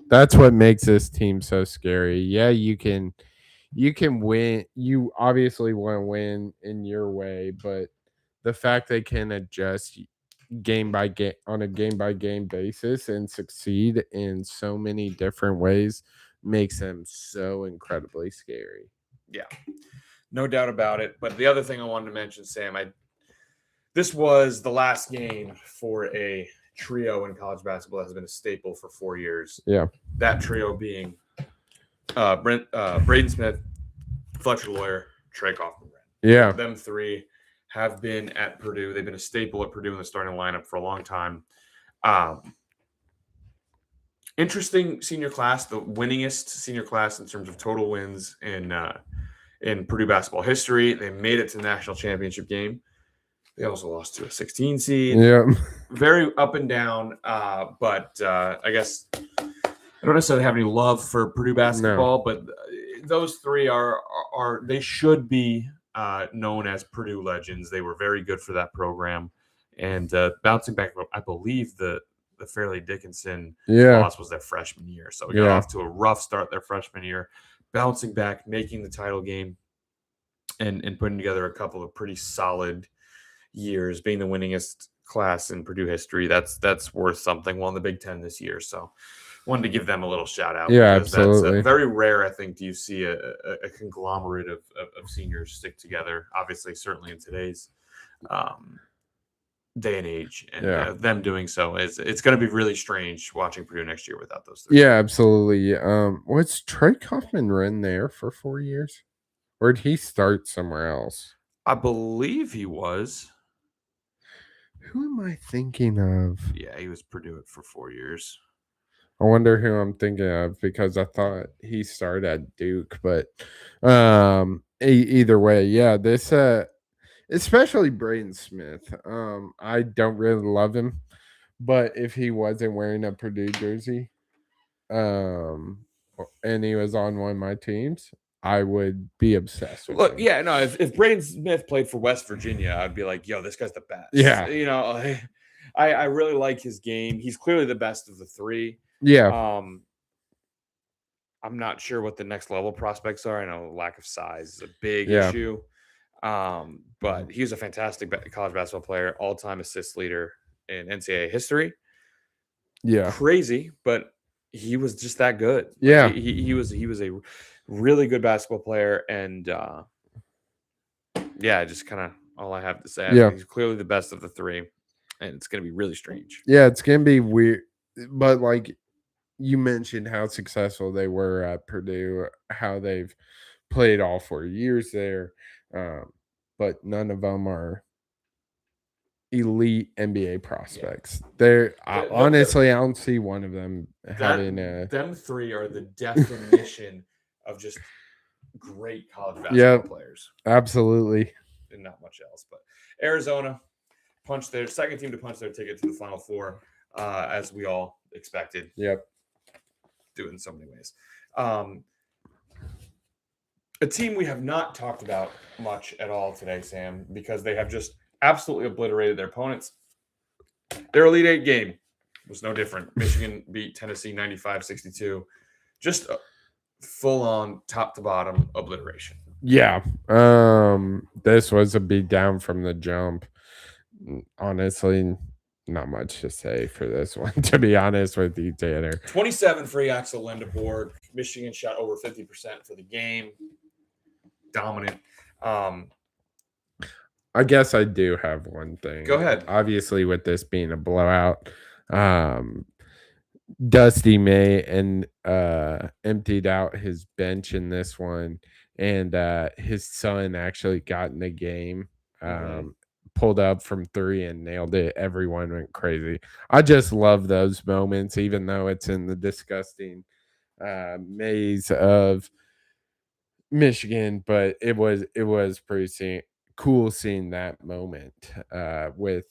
That's what makes this team so scary. Yeah, you can win. You obviously want to win in your way, but the fact they can adjust game by game basis and succeed in so many different ways makes them so incredibly scary. Yeah, no doubt about it. But the other thing I wanted to mention, Sam, this was the last game for a trio in college basketball that has been a staple for 4 years. Yeah. That trio being Braden Smith, Fletcher Lawyer, Trey Kaufman. Yeah. Them three have been at Purdue. They've been a staple at Purdue in the starting lineup for a long time. Interesting senior class, the winningest senior class in terms of total wins in Purdue basketball history. They made it to the national championship game. They also lost to a 16 seed. Yeah. Very up and down. But I guess I don't necessarily have any love for Purdue basketball, but those three they should be known as Purdue legends. They were very good for that program. And bouncing back, I believe the Fairleigh Dickinson loss was their freshman year. So we got off to a rough start their freshman year, bouncing back, making the title game, and putting together a couple of pretty solid years, being the winningest class in Purdue history. That's worth something. Won the Big Ten this year, so wanted to give them a little shout out. Yeah, absolutely. That's very rare, I think. Do you see a conglomerate of seniors stick together? Obviously, certainly in today's day and age, and them doing so it's going to be really strange watching Purdue next year without those three. Yeah, absolutely. Was Trey Kaufman run there for 4 years, or did he start somewhere else? I believe he was. Who am I thinking of? Yeah, he was Purdue for 4 years. I wonder who I'm thinking of, because I thought he started at Duke, but either way, yeah, this especially Braden Smith. I don't really love him, but if he wasn't wearing a Purdue jersey, and he was on one of my teams, I would be obsessed with him. Yeah, no, if Braden Smith played for West Virginia, I'd be like, yo, this guy's the best. Yeah. I really like his game. He's clearly the best of the three. Yeah. I'm not sure what the next level prospects are. I know lack of size is a big issue. But he was a fantastic college basketball player, all-time assist leader in NCAA history. Yeah. Crazy, but he was just that good. Yeah. He was a really good basketball player, and just kind of all I have to say. He's clearly the best of the three, and it's going to be really strange. Yeah, it's going to be weird, but like you mentioned how successful they were at Purdue, how they've played all 4 years there, but none of them are elite NBA prospects. Honestly, I don't see one of them having them three are the definition of just great college basketball players. Absolutely. And not much else. But Arizona punched their second team to punch their ticket to the Final Four, as we all expected. Yep. Do it in so many ways. A team we have not talked about much at all today, Sam, because they have just absolutely obliterated their opponents. Their Elite Eight game was no different. Michigan beat Tennessee 95-62. Just a full-on top-to-bottom obliteration. Yeah. This was a beat down from the jump. Honestly, not much to say for this one, to be honest with you, Tanner. 27 for Axel Lindeborg. Michigan shot over 50% for the game. Dominant. I guess I do have one thing. Go ahead. Obviously, with this being a blowout, Dusty May emptied out his bench in this one, and his son actually got in the game. Pulled up from three and nailed it. Everyone went crazy. I just love those moments, even though it's in the disgusting maze of Michigan. But it was pretty cool seeing that moment with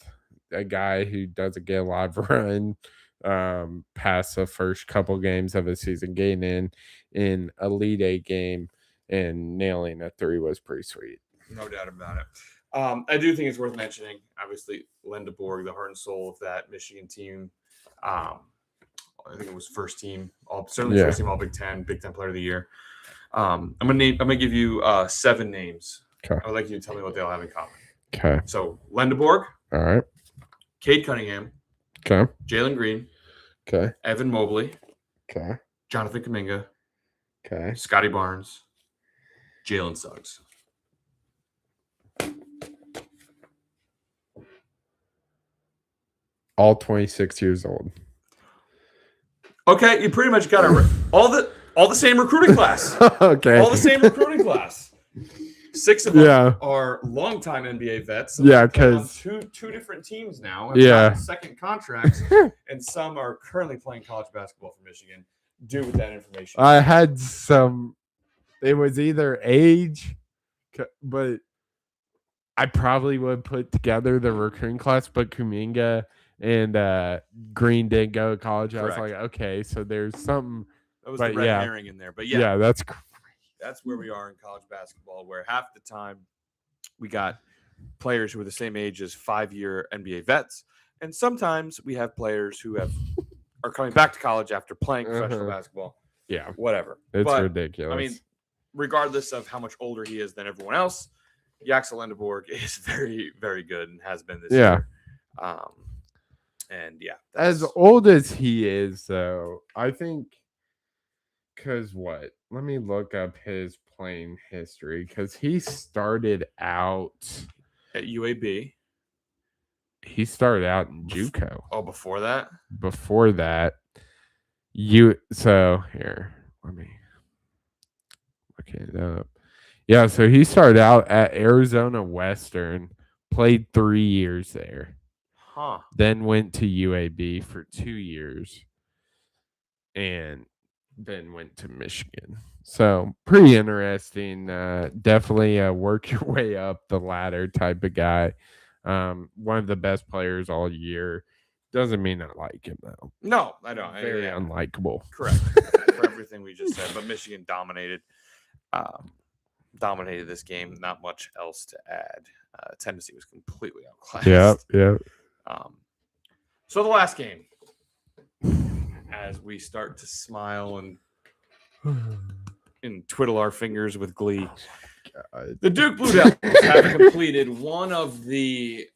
a guy who doesn't get a lot of run past the first couple games of a season, getting in Elite Eight game and nailing a three was pretty sweet. No doubt about it. I do think it's worth mentioning, obviously, Lindeborg, the heart and soul of that Michigan team. I think it was first team, first team All Big Ten Player of the Year. I'm gonna give you 7 names. Okay. I would like you to tell me what they all have in common. Okay. So Lindeborg. All right. Cade Cunningham. Okay. Jalen Green. Okay. Evan Mobley. Okay. Jonathan Kuminga. Okay. Scotty Barnes. Jalen Suggs. All 26 years old. Okay, you pretty much got all the same recruiting class. Okay. All the same recruiting class. 6 of them are longtime NBA vets. Because two different teams now have second contracts, and some are currently playing college basketball for Michigan. Due with that information, I had some. It was either age, but I probably would put together the recruiting class, but Kuminga and Green didn't go to college. Correct. I was like, okay, so there's something. That was the red herring in there. But that's crazy. That's where we are in college basketball, where half the time we got players who are the same age as 5-year NBA vets, and sometimes we have players who are coming back to college after playing professional basketball. Yeah, whatever. It's ridiculous. I mean, regardless of how much older he is than everyone else, Axel Lindeborg is very, very good and has been this year. And as old as he is, though, I think. Because what? Let me look up his playing history. Because he started out at UAB. He started out in JUCO. Oh, before that? Before that, so here, let me look it up. Yeah, so he started out at Arizona Western, played 3 years there. Then went to UAB for 2 years. And then went to Michigan. So pretty interesting. Definitely work your way up the ladder type of guy. One of the best players all year. Doesn't mean I like him though. No, I don't. Very unlikable. Correct. For everything we just said. But Michigan dominated this game. Not much else to add. Tennessee was completely outclassed. Yeah. So the last game. As we start to smile and twiddle our fingers with glee. The Duke Blue Devils have completed one of the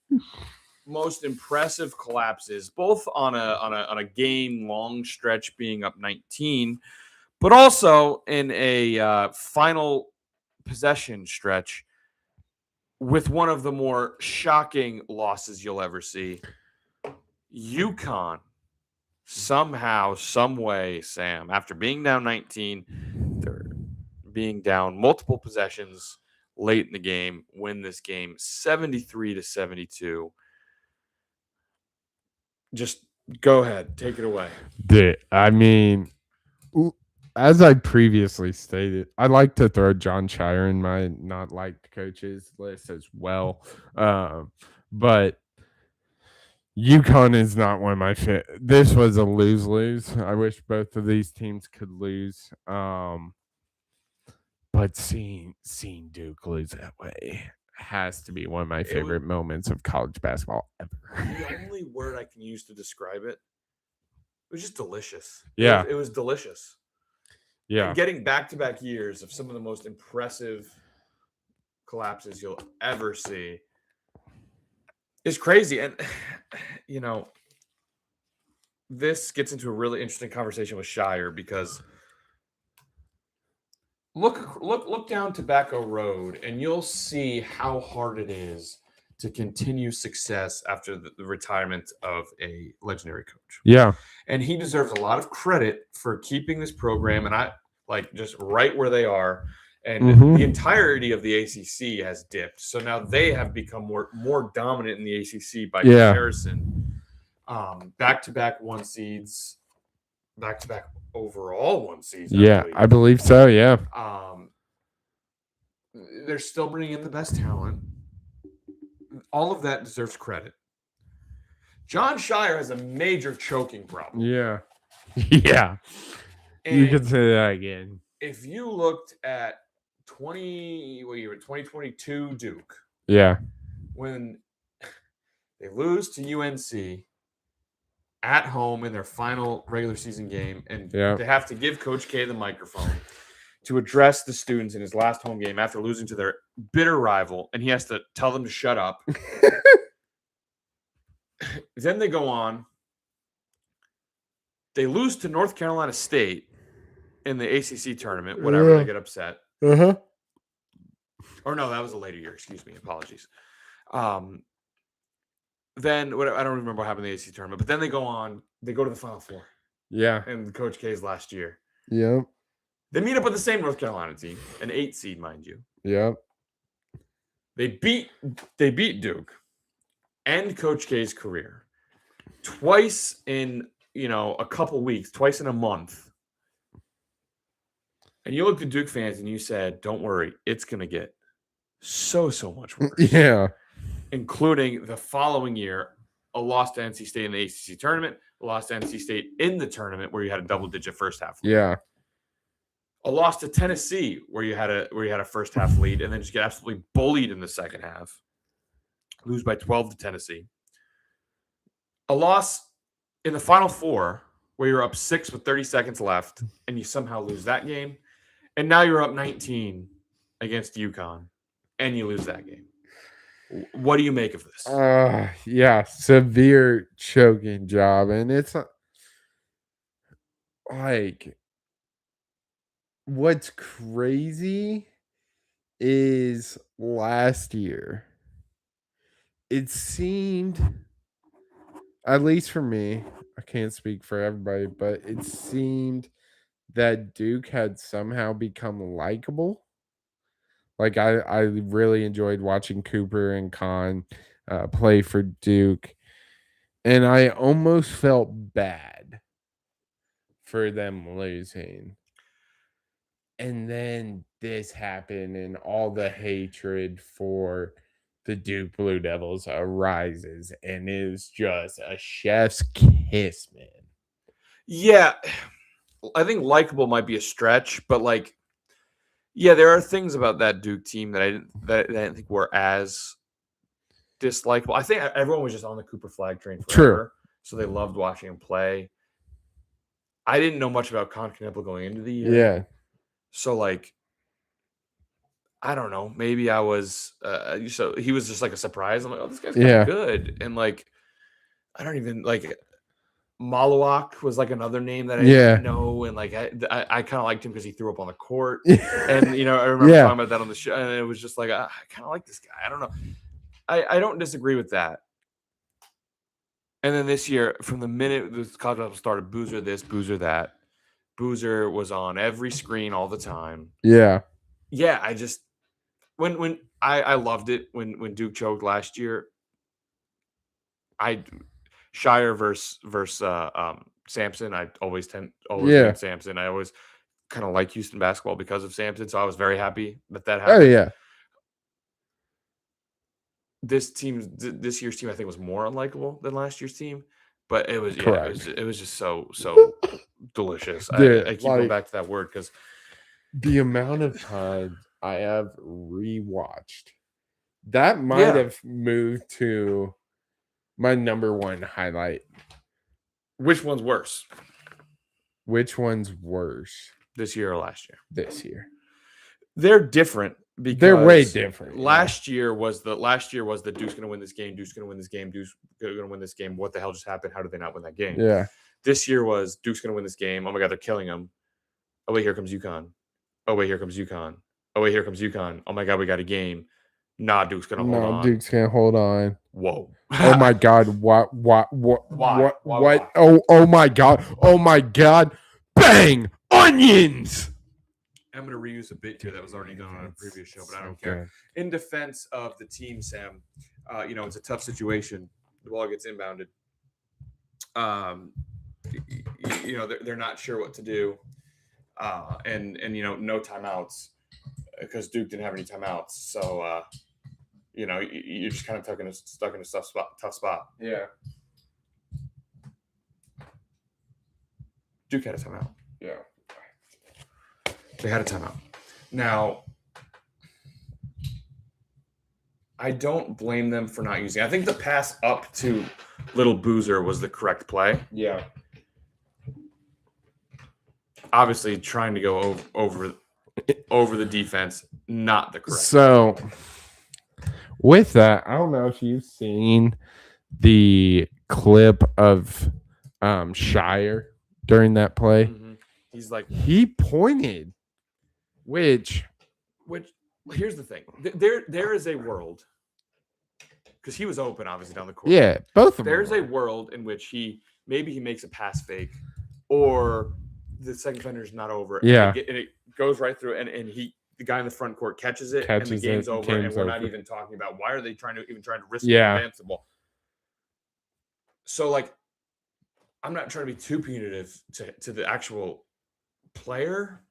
most impressive collapses, both on a game-long stretch being up 19, but also in a final possession stretch with one of the more shocking losses you'll ever see. UConn. Somehow, some way, Sam, after being down 19, they're being down multiple possessions late in the game, win this game 73-72. Just go ahead, take it away. I mean, as I previously stated, I like to throw John Shire in my not liked coaches list as well. But UConn is not one of my This was a lose-lose. I wish both of these teams could lose. But seeing Duke lose that way has to be one of my favorite moments of college basketball ever. The only word I can use to describe it was just delicious. Yeah. It was delicious. Yeah. And getting back-to-back years of some of the most impressive collapses you'll ever see is crazy. And, this gets into a really interesting conversation with Shire because look down Tobacco Road and you'll see how hard it is to continue success after the retirement of a legendary coach. Yeah. And he deserves a lot of credit for keeping this program and just right where they are. And the entirety of the ACC has dipped. So now they have become more dominant in the ACC by comparison. Back-to-back one seeds, back-to-back overall one seeds. I believe so. Yeah. They're still bringing in the best talent. All of that deserves credit. John Shire has a major choking problem. Yeah. Yeah. And you can say that again. If you looked at 2022 Duke. Yeah. When they lose to UNC at home in their final regular season game, and they have to give Coach K the microphone to address the students in his last home game after losing to their bitter rival, and he has to tell them to shut up. Then they go on. They lose to North Carolina State in the ACC tournament, whatever, they get upset. Uh-huh. Or no, that was a later year. Excuse me. Apologies. Then I don't remember what happened in the ACC tournament, but then they go on. They go to the Final Four. Yeah. And Coach K's last year. Yep. They meet up with the same North Carolina team, an 8 seed, mind you. Yep. They beat Duke and Coach K's career twice in a couple weeks, twice in a month. And you looked at Duke fans and you said, "Don't worry, it's gonna get so much worse." Yeah. Including the following year, a loss to NC State in the ACC tournament, a loss to NC State in the tournament where you had a double-digit first half lead. Yeah. A loss to Tennessee where you had a first half lead and then just get absolutely bullied in the second half. Lose by 12 to Tennessee. A loss in the Final Four where you're up 6 with 30 seconds left and you somehow lose that game. And now you're up 19 against UConn and you lose that game. What do you make of this? Yeah, severe choking job. And it's like, what's crazy is last year, it seemed, at least for me, I can't speak for everybody, but it seemed that Duke had somehow become likable. Like, I really enjoyed watching Cooper and Khan play for Duke. And I almost felt bad for them losing. And then this happened, and all the hatred for the Duke Blue Devils arises, and it is just a chef's kiss, man. Yeah, I think likable might be a stretch, but there are things about that Duke team that I didn't think were as dislikable. I think everyone was just on the Cooper flag train forever, so they loved watching him play. I didn't know much about Con Knipple going into the year. Yeah. So, I don't know. Maybe I was so he was just like a surprise. I'm like, oh, this guy's kind of good. And I don't even Malawak was another name that I didn't know. And I kind of liked him because he threw up on the court. And I remember talking about that on the show. And it was just I kind of like this guy. I don't know. I don't disagree with that. And then this year, from the minute the college basketball started, Boozer this, Boozer that. Boozer was on every screen all the time. Yeah. Yeah, I just when I loved it when Duke choked last year. Shire versus Samson. I always Yeah. lean Samson. I always kind of like Houston basketball because of Samson, so I was very happy that Oh happened. yeah. This year's team, I think, was more unlikable than last year's team, but it was Correct. it was just so delicious. Dude, I keep going back to that word because the amount of times I have rewatched that might have moved to my number one highlight. Which one's worse? Which one's worse? This year or last year? This year. They're different because they're way different. Last year was the Duke's going to win this game. Duke's going to win this game. Duke's going to win this game. What the hell just happened? How did they not win that game? Yeah. This year was Duke's going to win this game. Oh my God, they're killing them. Oh wait, here comes UConn. Oh wait, here comes UConn. Oh wait, here comes UConn. Oh my God, we got a game. Nah, Duke's going to hold on. Duke's going to hold on. Whoa. Oh my God. What? Why? Oh my God. Oh my God. Bang! Onions! I'm going to reuse a bit here that was already done on a previous show, but I don't care. In defense of the team, Sam, it's a tough situation. The ball gets inbounded. They're not sure what to do. And no timeouts because Duke didn't have any timeouts. So, you're just kind of stuck in a tough spot. Yeah. Duke had a timeout. Yeah. They had a timeout. Now, I don't blame them for not using it. I think the pass up to Little Boozer was the correct play. Yeah. Obviously, trying to go over the defense, not the correct. So, with that, I don't know if you've seen the clip of Shire during that play. Mm-hmm. He's like, he pointed, which here's the thing. There is a world, because he was open, obviously, down the court. Yeah, both of them. There's a world in which he makes a pass fake, or the second defender's not over. Yeah. And it goes right through, and the guy in the front court catches it, and the game's over, and we're not even talking about why are they trying to risk advance the ball. So, like, I'm not trying to be too punitive to the actual player.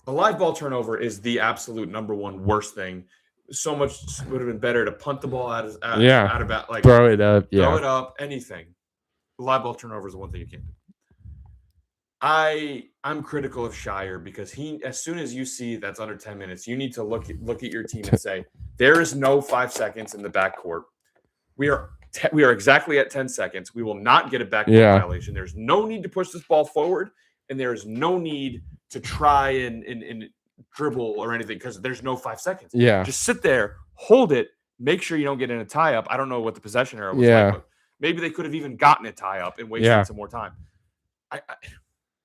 A live ball turnover is the absolute number one worst thing. So much would have been better to punt the ball out of bounds, like throw it up, anything. Live ball turnover is the one thing you can't do. I'm critical of Shire because as soon as you see that's under 10 minutes, you need to look at your team and say there is no 5 seconds in the backcourt. We are exactly at 10 seconds. We will not get a backcourt violation. There's no need to push this ball forward, and there is no need to try and dribble or anything because there's no 5 seconds. Yeah, just sit there, hold it, make sure you don't get in a tie up. I don't know what the possession error was like, but maybe they could have even gotten a tie up and wasted some more time.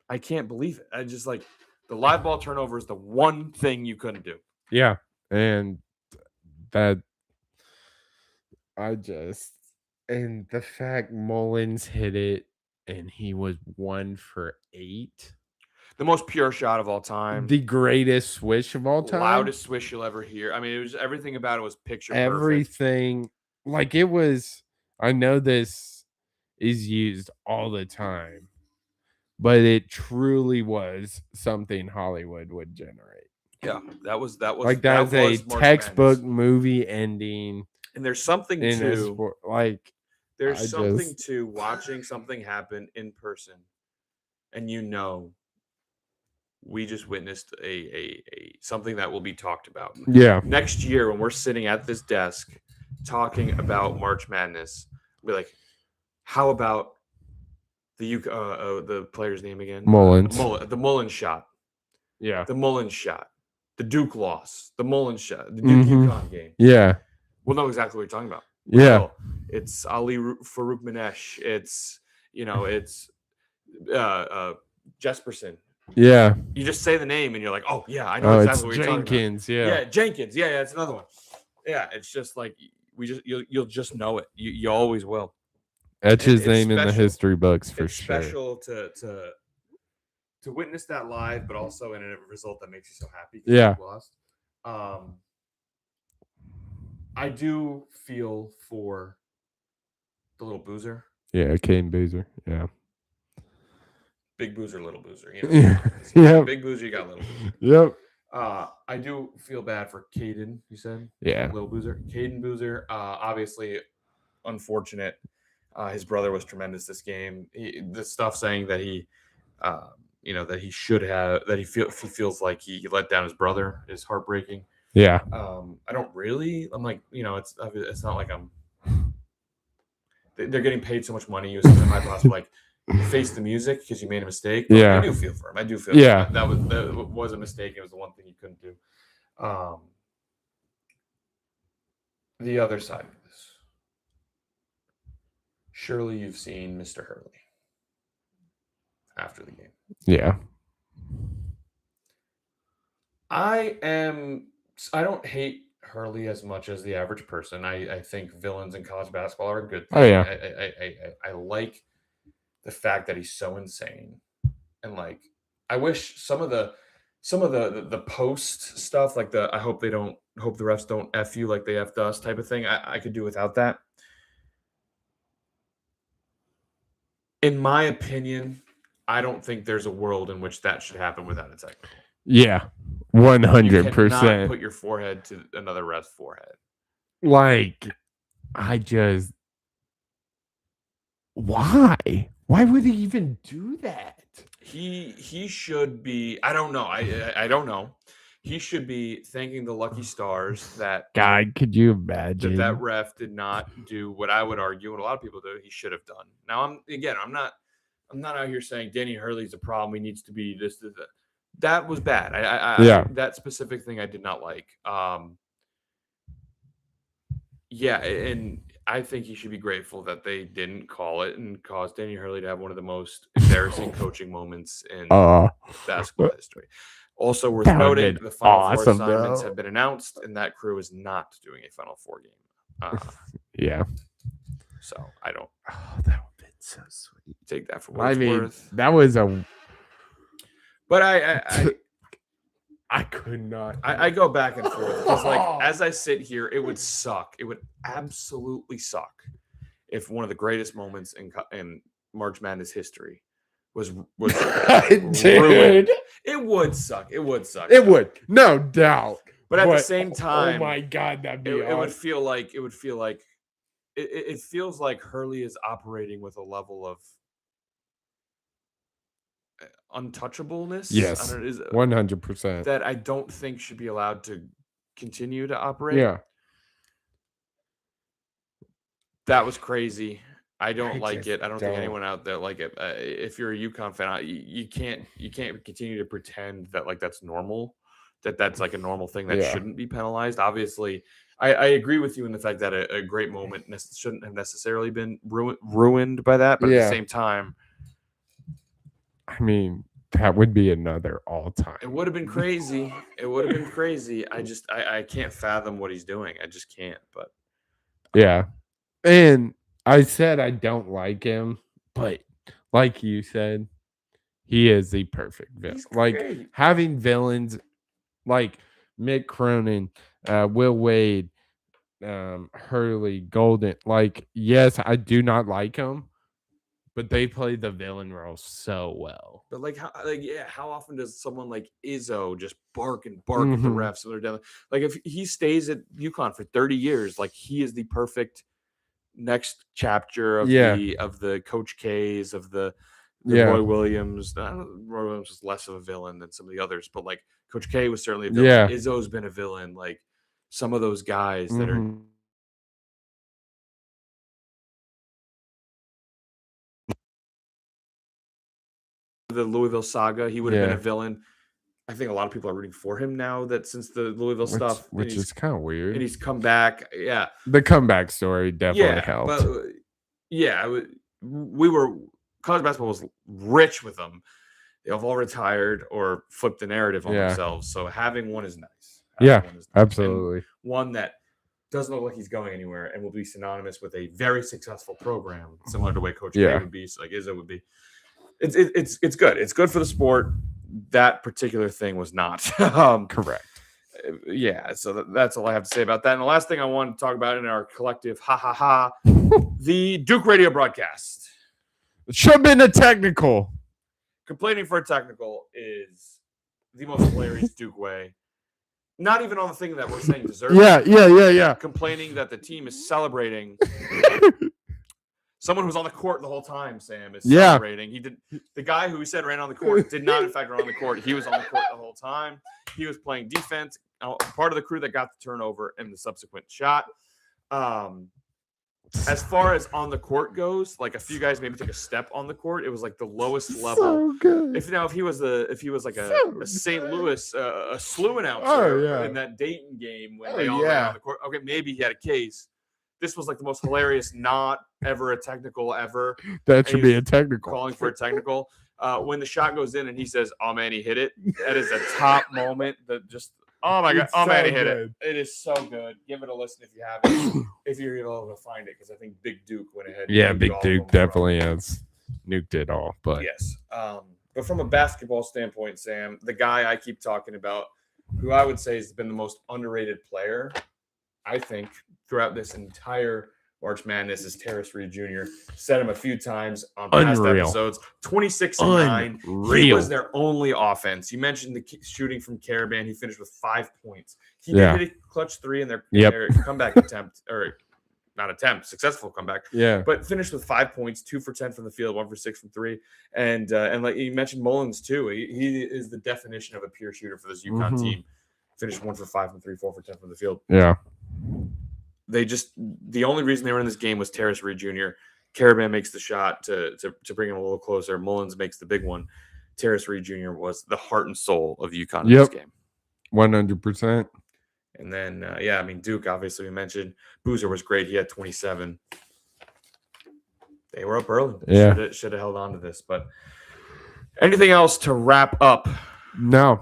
I can't believe it. I just like the live ball turnover is the one thing you couldn't do. Yeah, and that and the fact Mullins hit it and he was 1 for 8. The most pure shot of all time. The greatest swish of all time. Loudest swish you'll ever hear. I mean, it was everything about it was picture perfect. Everything. Like it was, I know this is used all the time, but it truly was something Hollywood would generate. Yeah, that was like that was a textbook movie ending. And there's something to there's something to watching something happen in person, and we just witnessed a something that will be talked about. Yeah. Next year, when we're sitting at this desk talking about March Madness, we're like, how about the player's name again? Mullins. The Mullins shot. Yeah. The Mullins shot. The Duke loss. The Mullins shot. The Duke UConn game. Yeah. We'll know exactly what you're talking about. Yeah. It's Ali Farouk Manesh. It's Jesperson. Yeah. You just say the name and you're like, oh yeah, I know exactly what you're talking about. Jenkins. Yeah, Jenkins. Yeah, it's another one. Yeah, it's just like you'll just know it. You always will. Etch his name in the history books for sure. It's special to witness that live, but also in a result that makes you so happy. Yeah. Lost. I do feel for the Little Boozer. Yeah, Kane Boozer. Yeah. Big Boozer, Little Boozer. Yeah. You Yep. got Big Boozer, you got Little Boozer. Yep. I do feel bad for Caden, you said? Yeah. Little Boozer. Caden Boozer, obviously unfortunate. His brother was tremendous this game. The stuff saying that he, that he should have, that he feels like he let down his brother is heartbreaking. Yeah. I don't really. I'm like, it's not like they're getting paid so much money. It was such a high possible like face the music because you made a mistake. But Yeah. I do feel for him. I do feel. Yeah. For him. That was a mistake. It was the one thing he couldn't do. The other side of this. Surely you've seen Mr. Hurley after the game. Yeah. I don't hate Hurley as much as the average person. I think villains in college basketball are a good thing. Oh, yeah. I like the fact that he's so insane, and like I wish some of the post stuff, like I hope the refs don't F you like they F'd us type of thing. I could do without that. In my opinion, I don't think there's a world in which that should happen without a technical. Yeah. 100%. Put your forehead to another ref's forehead. Like, why? Why would he even do that? He should be. I don't know. I don't know. He should be thanking the lucky stars that. God, could you imagine that ref did not do what I would argue, and a lot of people do, he should have done. Now I'm not out here saying Danny Hurley's a problem. He needs to be this. That was bad. That specific thing I did not like. And I think he should be grateful that they didn't call it and cause Danny Hurley to have one of the most embarrassing coaching moments in basketball history. Also worth noting, the Final Four assignments have been announced, and that crew is not doing a Final Four game. Yeah. So I don't. Oh, that would have been so sweet. Take that for what it's worth. That was a. But I could not. I go back and forth because, like, as I sit here, it would suck. It would absolutely suck if one of the greatest moments in March Madness history was ruined. It would suck. It would suck. It would, no doubt. But at the same time, oh my God, that'd be. It would feel like. It feels like Hurley is operating with a level of untouchableness. Yes, 100%. That I don't think should be allowed to continue to operate. Yeah, that was crazy. I don't like it. I don't think anyone out there like it. If you're a UConn fan, you can't continue to pretend that like that's normal. That's like a normal thing that shouldn't be penalized. Obviously, I agree with you in the fact that a great moment shouldn't have necessarily been ruined by that. But at the same time, I mean, that would be another all-time. It would have been crazy. I can't fathom what he's doing. I just can't. But yeah, and I said I don't like him, but like you said, he is the perfect villain. Like having villains like Mick Cronin, Will Wade, Hurley, Golden. Like, yes, I do not like him, but they play the villain role so well. But how often does someone like Izzo just bark at the refs when they're down? Like, if he stays at UConn for 30 years, like he is the perfect next chapter of the Coach K's, of the Roy Williams. Roy Williams was less of a villain than some of the others, but like Coach K was certainly a villain. Yeah. Izzo's been a villain. Like some of those guys that are. The Louisville saga, he would have been a villain. I think a lot of people are rooting for him now that since the Louisville stuff, which is kind of weird, and he's come back. Yeah, the comeback story definitely helped. But, college basketball was rich with them. They've all retired or flipped the narrative on themselves. So having one is nice. Absolutely. And one that doesn't look like he's going anywhere and will be synonymous with a very successful program, similar to the way Coach K would be, so like Izzo would be. It's good. It's good for the sport. That particular thing was not correct. Yeah, so that's all I have to say about that. And the last thing I want to talk about in our collective the Duke radio broadcast. It should have been a technical. Complaining for a technical is the most hilarious Duke way. Not even on the thing that we're saying deserves. Yeah. Complaining that the team is celebrating. Someone who was on the court the whole time, Sam, is celebrating. He did. The guy who we said ran on the court did not, in fact, run on the court. He was on the court the whole time. He was playing defense. Part of the crew that got the turnover and the subsequent shot. As far as on the court goes, like a few guys maybe took a step on the court. It was like the lowest level. So good. If he was like a St. Louis a SLU announcer in that Dayton game when they all ran on the court. Okay, maybe he had a case. This was like the most hilarious, not ever a technical ever. That should be a technical. Calling for a technical. When the shot goes in and he says, "Oh man, he hit it." That is a top moment. That just, oh my god, oh man, he hit it. It is so good. Give it a listen if you haven't. If you're able to find it, because I think Big Duke went ahead. Yeah, Big Duke definitely has nuked it all. But yes, but from a basketball standpoint, Sam, the guy I keep talking about, who I would say has been the most underrated player, I think, throughout this entire March Madness is Terrace Reed Jr. Said him a few times on past episodes. 26 and 9. He was their only offense. You mentioned the shooting from Caravan. He finished with 5 points. He did hit a clutch 3 in their comeback attempt, or not attempt, successful comeback. Yeah. But finished with 5 points, 2 for 10 from the field, 1 for 6 from 3. And like you mentioned Mullins too. He is the definition of a pure shooter for this UConn team. Finished 1 for 5 from 3, 4 for 10 from the field. Yeah. The only reason they were in this game was Terrace Reed Jr. Caravan makes the shot to bring him a little closer. Mullins makes the big one. Terrace Reed Jr. was the heart and soul of UConn in this game. 100%. And then, Duke, obviously, we mentioned. Boozer was great. He had 27. They were up early. Yeah. Should have held on to this. But anything else to wrap up? No.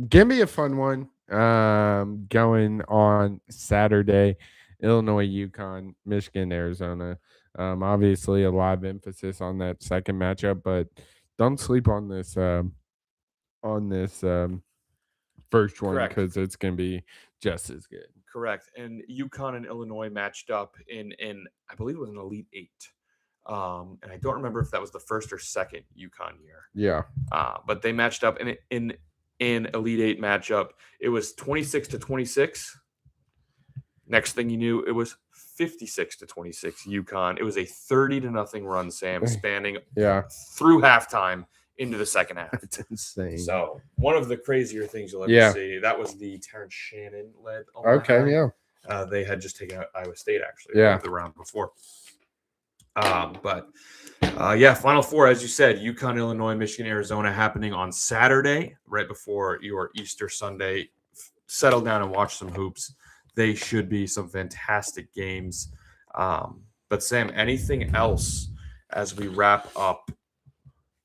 Give me a fun one. Going on Saturday, Illinois, UConn, Michigan, Arizona. Obviously a lot of emphasis on that second matchup, but don't sleep on this first one, because it's gonna be just as good. Correct. And UConn and Illinois matched up in I believe it was an Elite 8. And I don't remember if that was the first or second UConn year. Yeah. But they matched up in Elite 8 matchup. It was 26-26. Next thing you knew, it was 56-26 UConn. It was a 30-0 run, Sam, spanning through halftime into the second half. That's insane. So one of the crazier things you'll ever see. That was the Terrence Shannon led. They had just taken out Iowa State actually. The round before. Final four, as you said, UConn, Illinois, Michigan, Arizona, happening on Saturday, right before your Easter Sunday. Settle down and watch some hoops. They should be some fantastic games. But Sam, anything else as we wrap up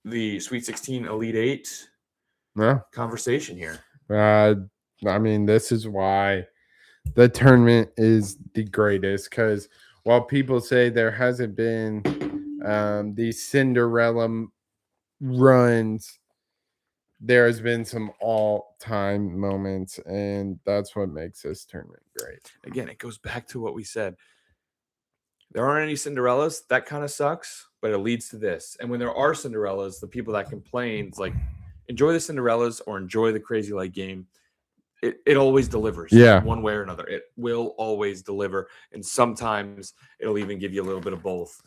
the Sweet 16 Elite 8 conversation here? This is why the tournament is the greatest, because while people say there hasn't been these Cinderella runs, there has been some all-time moments, and that's what makes this tournament great. Again, it goes back to what we said. There aren't any Cinderellas. That kind of sucks, but it leads to this. And when there are Cinderellas, the people that complain, it's like, enjoy the Cinderellas or enjoy the crazy light game. It always delivers. One way or another. It will always deliver. And sometimes it'll even give you a little bit of both,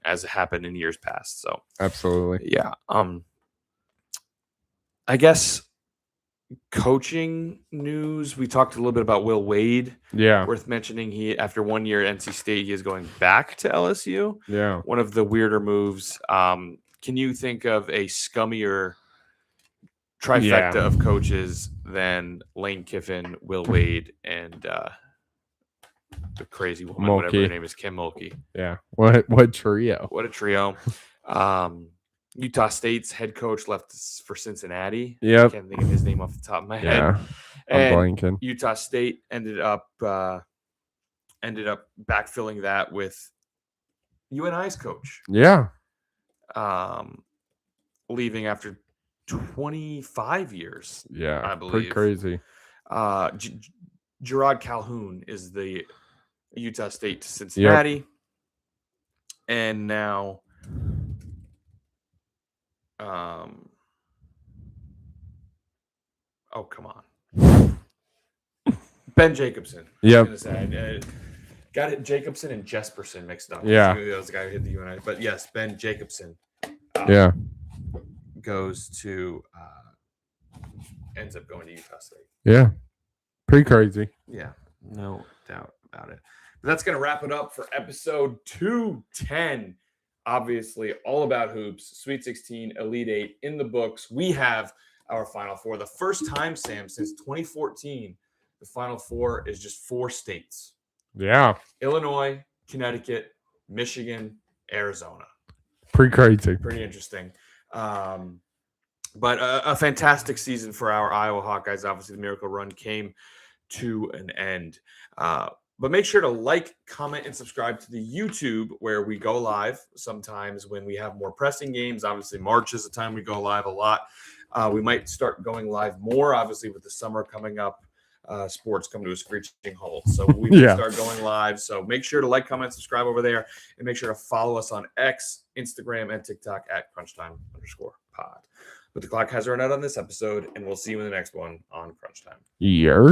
as it happened in years past. So absolutely. Yeah. I guess coaching news. We talked a little bit about Will Wade. Yeah. Worth mentioning, he, after 1 year at NC State, he is going back to LSU. Yeah. One of the weirder moves. Can you think of a scummier trifecta of coaches than Lane Kiffin, Will Wade, and the crazy woman, Mulkey. whatever her name is, Kim Mulkey? Yeah. What trio? What a trio. Utah State's head coach left for Cincinnati. Yep. I can't think of his name off the top of my head. Yeah. And I'm blanking. Utah State ended up backfilling that with UNI's coach. Yeah. Leaving after 25 years. Yeah, I pretty believe. crazy. Gerard Calhoun is the Utah State to Cincinnati. Yep. And now oh, come on. Ben Jacobson. Yep. Got it, Jacobson and Jesperson mixed up. Yeah. That was the guy who hit the UNI. But yes, Ben Jacobson goes to ends up going to Utah State. Yeah. Pretty crazy. Yeah, no doubt about it. But that's going to wrap it up for episode 210. Obviously, all about hoops, Sweet 16, Elite 8 in the books. We have our Final Four. The first time, Sam, since 2014, the Final Four is just 4 states. Yeah. Illinois, Connecticut, Michigan, Arizona. Pretty crazy. Pretty interesting. But a fantastic season for our Iowa Hawkeyes. Obviously, the Miracle Run came to an end. But make sure to like, comment, and subscribe to the YouTube where we go live sometimes when we have more pressing games. Obviously, March is the time we go live a lot. We might start going live more, obviously, with the summer coming up. Sports come to a screeching halt. So we will start going live. So make sure to like, comment, subscribe over there. And make sure to follow us on X, Instagram, and TikTok at crunchtime_pod. But the clock has run out on this episode, and we'll see you in the next one on Crunch Time. Yeah.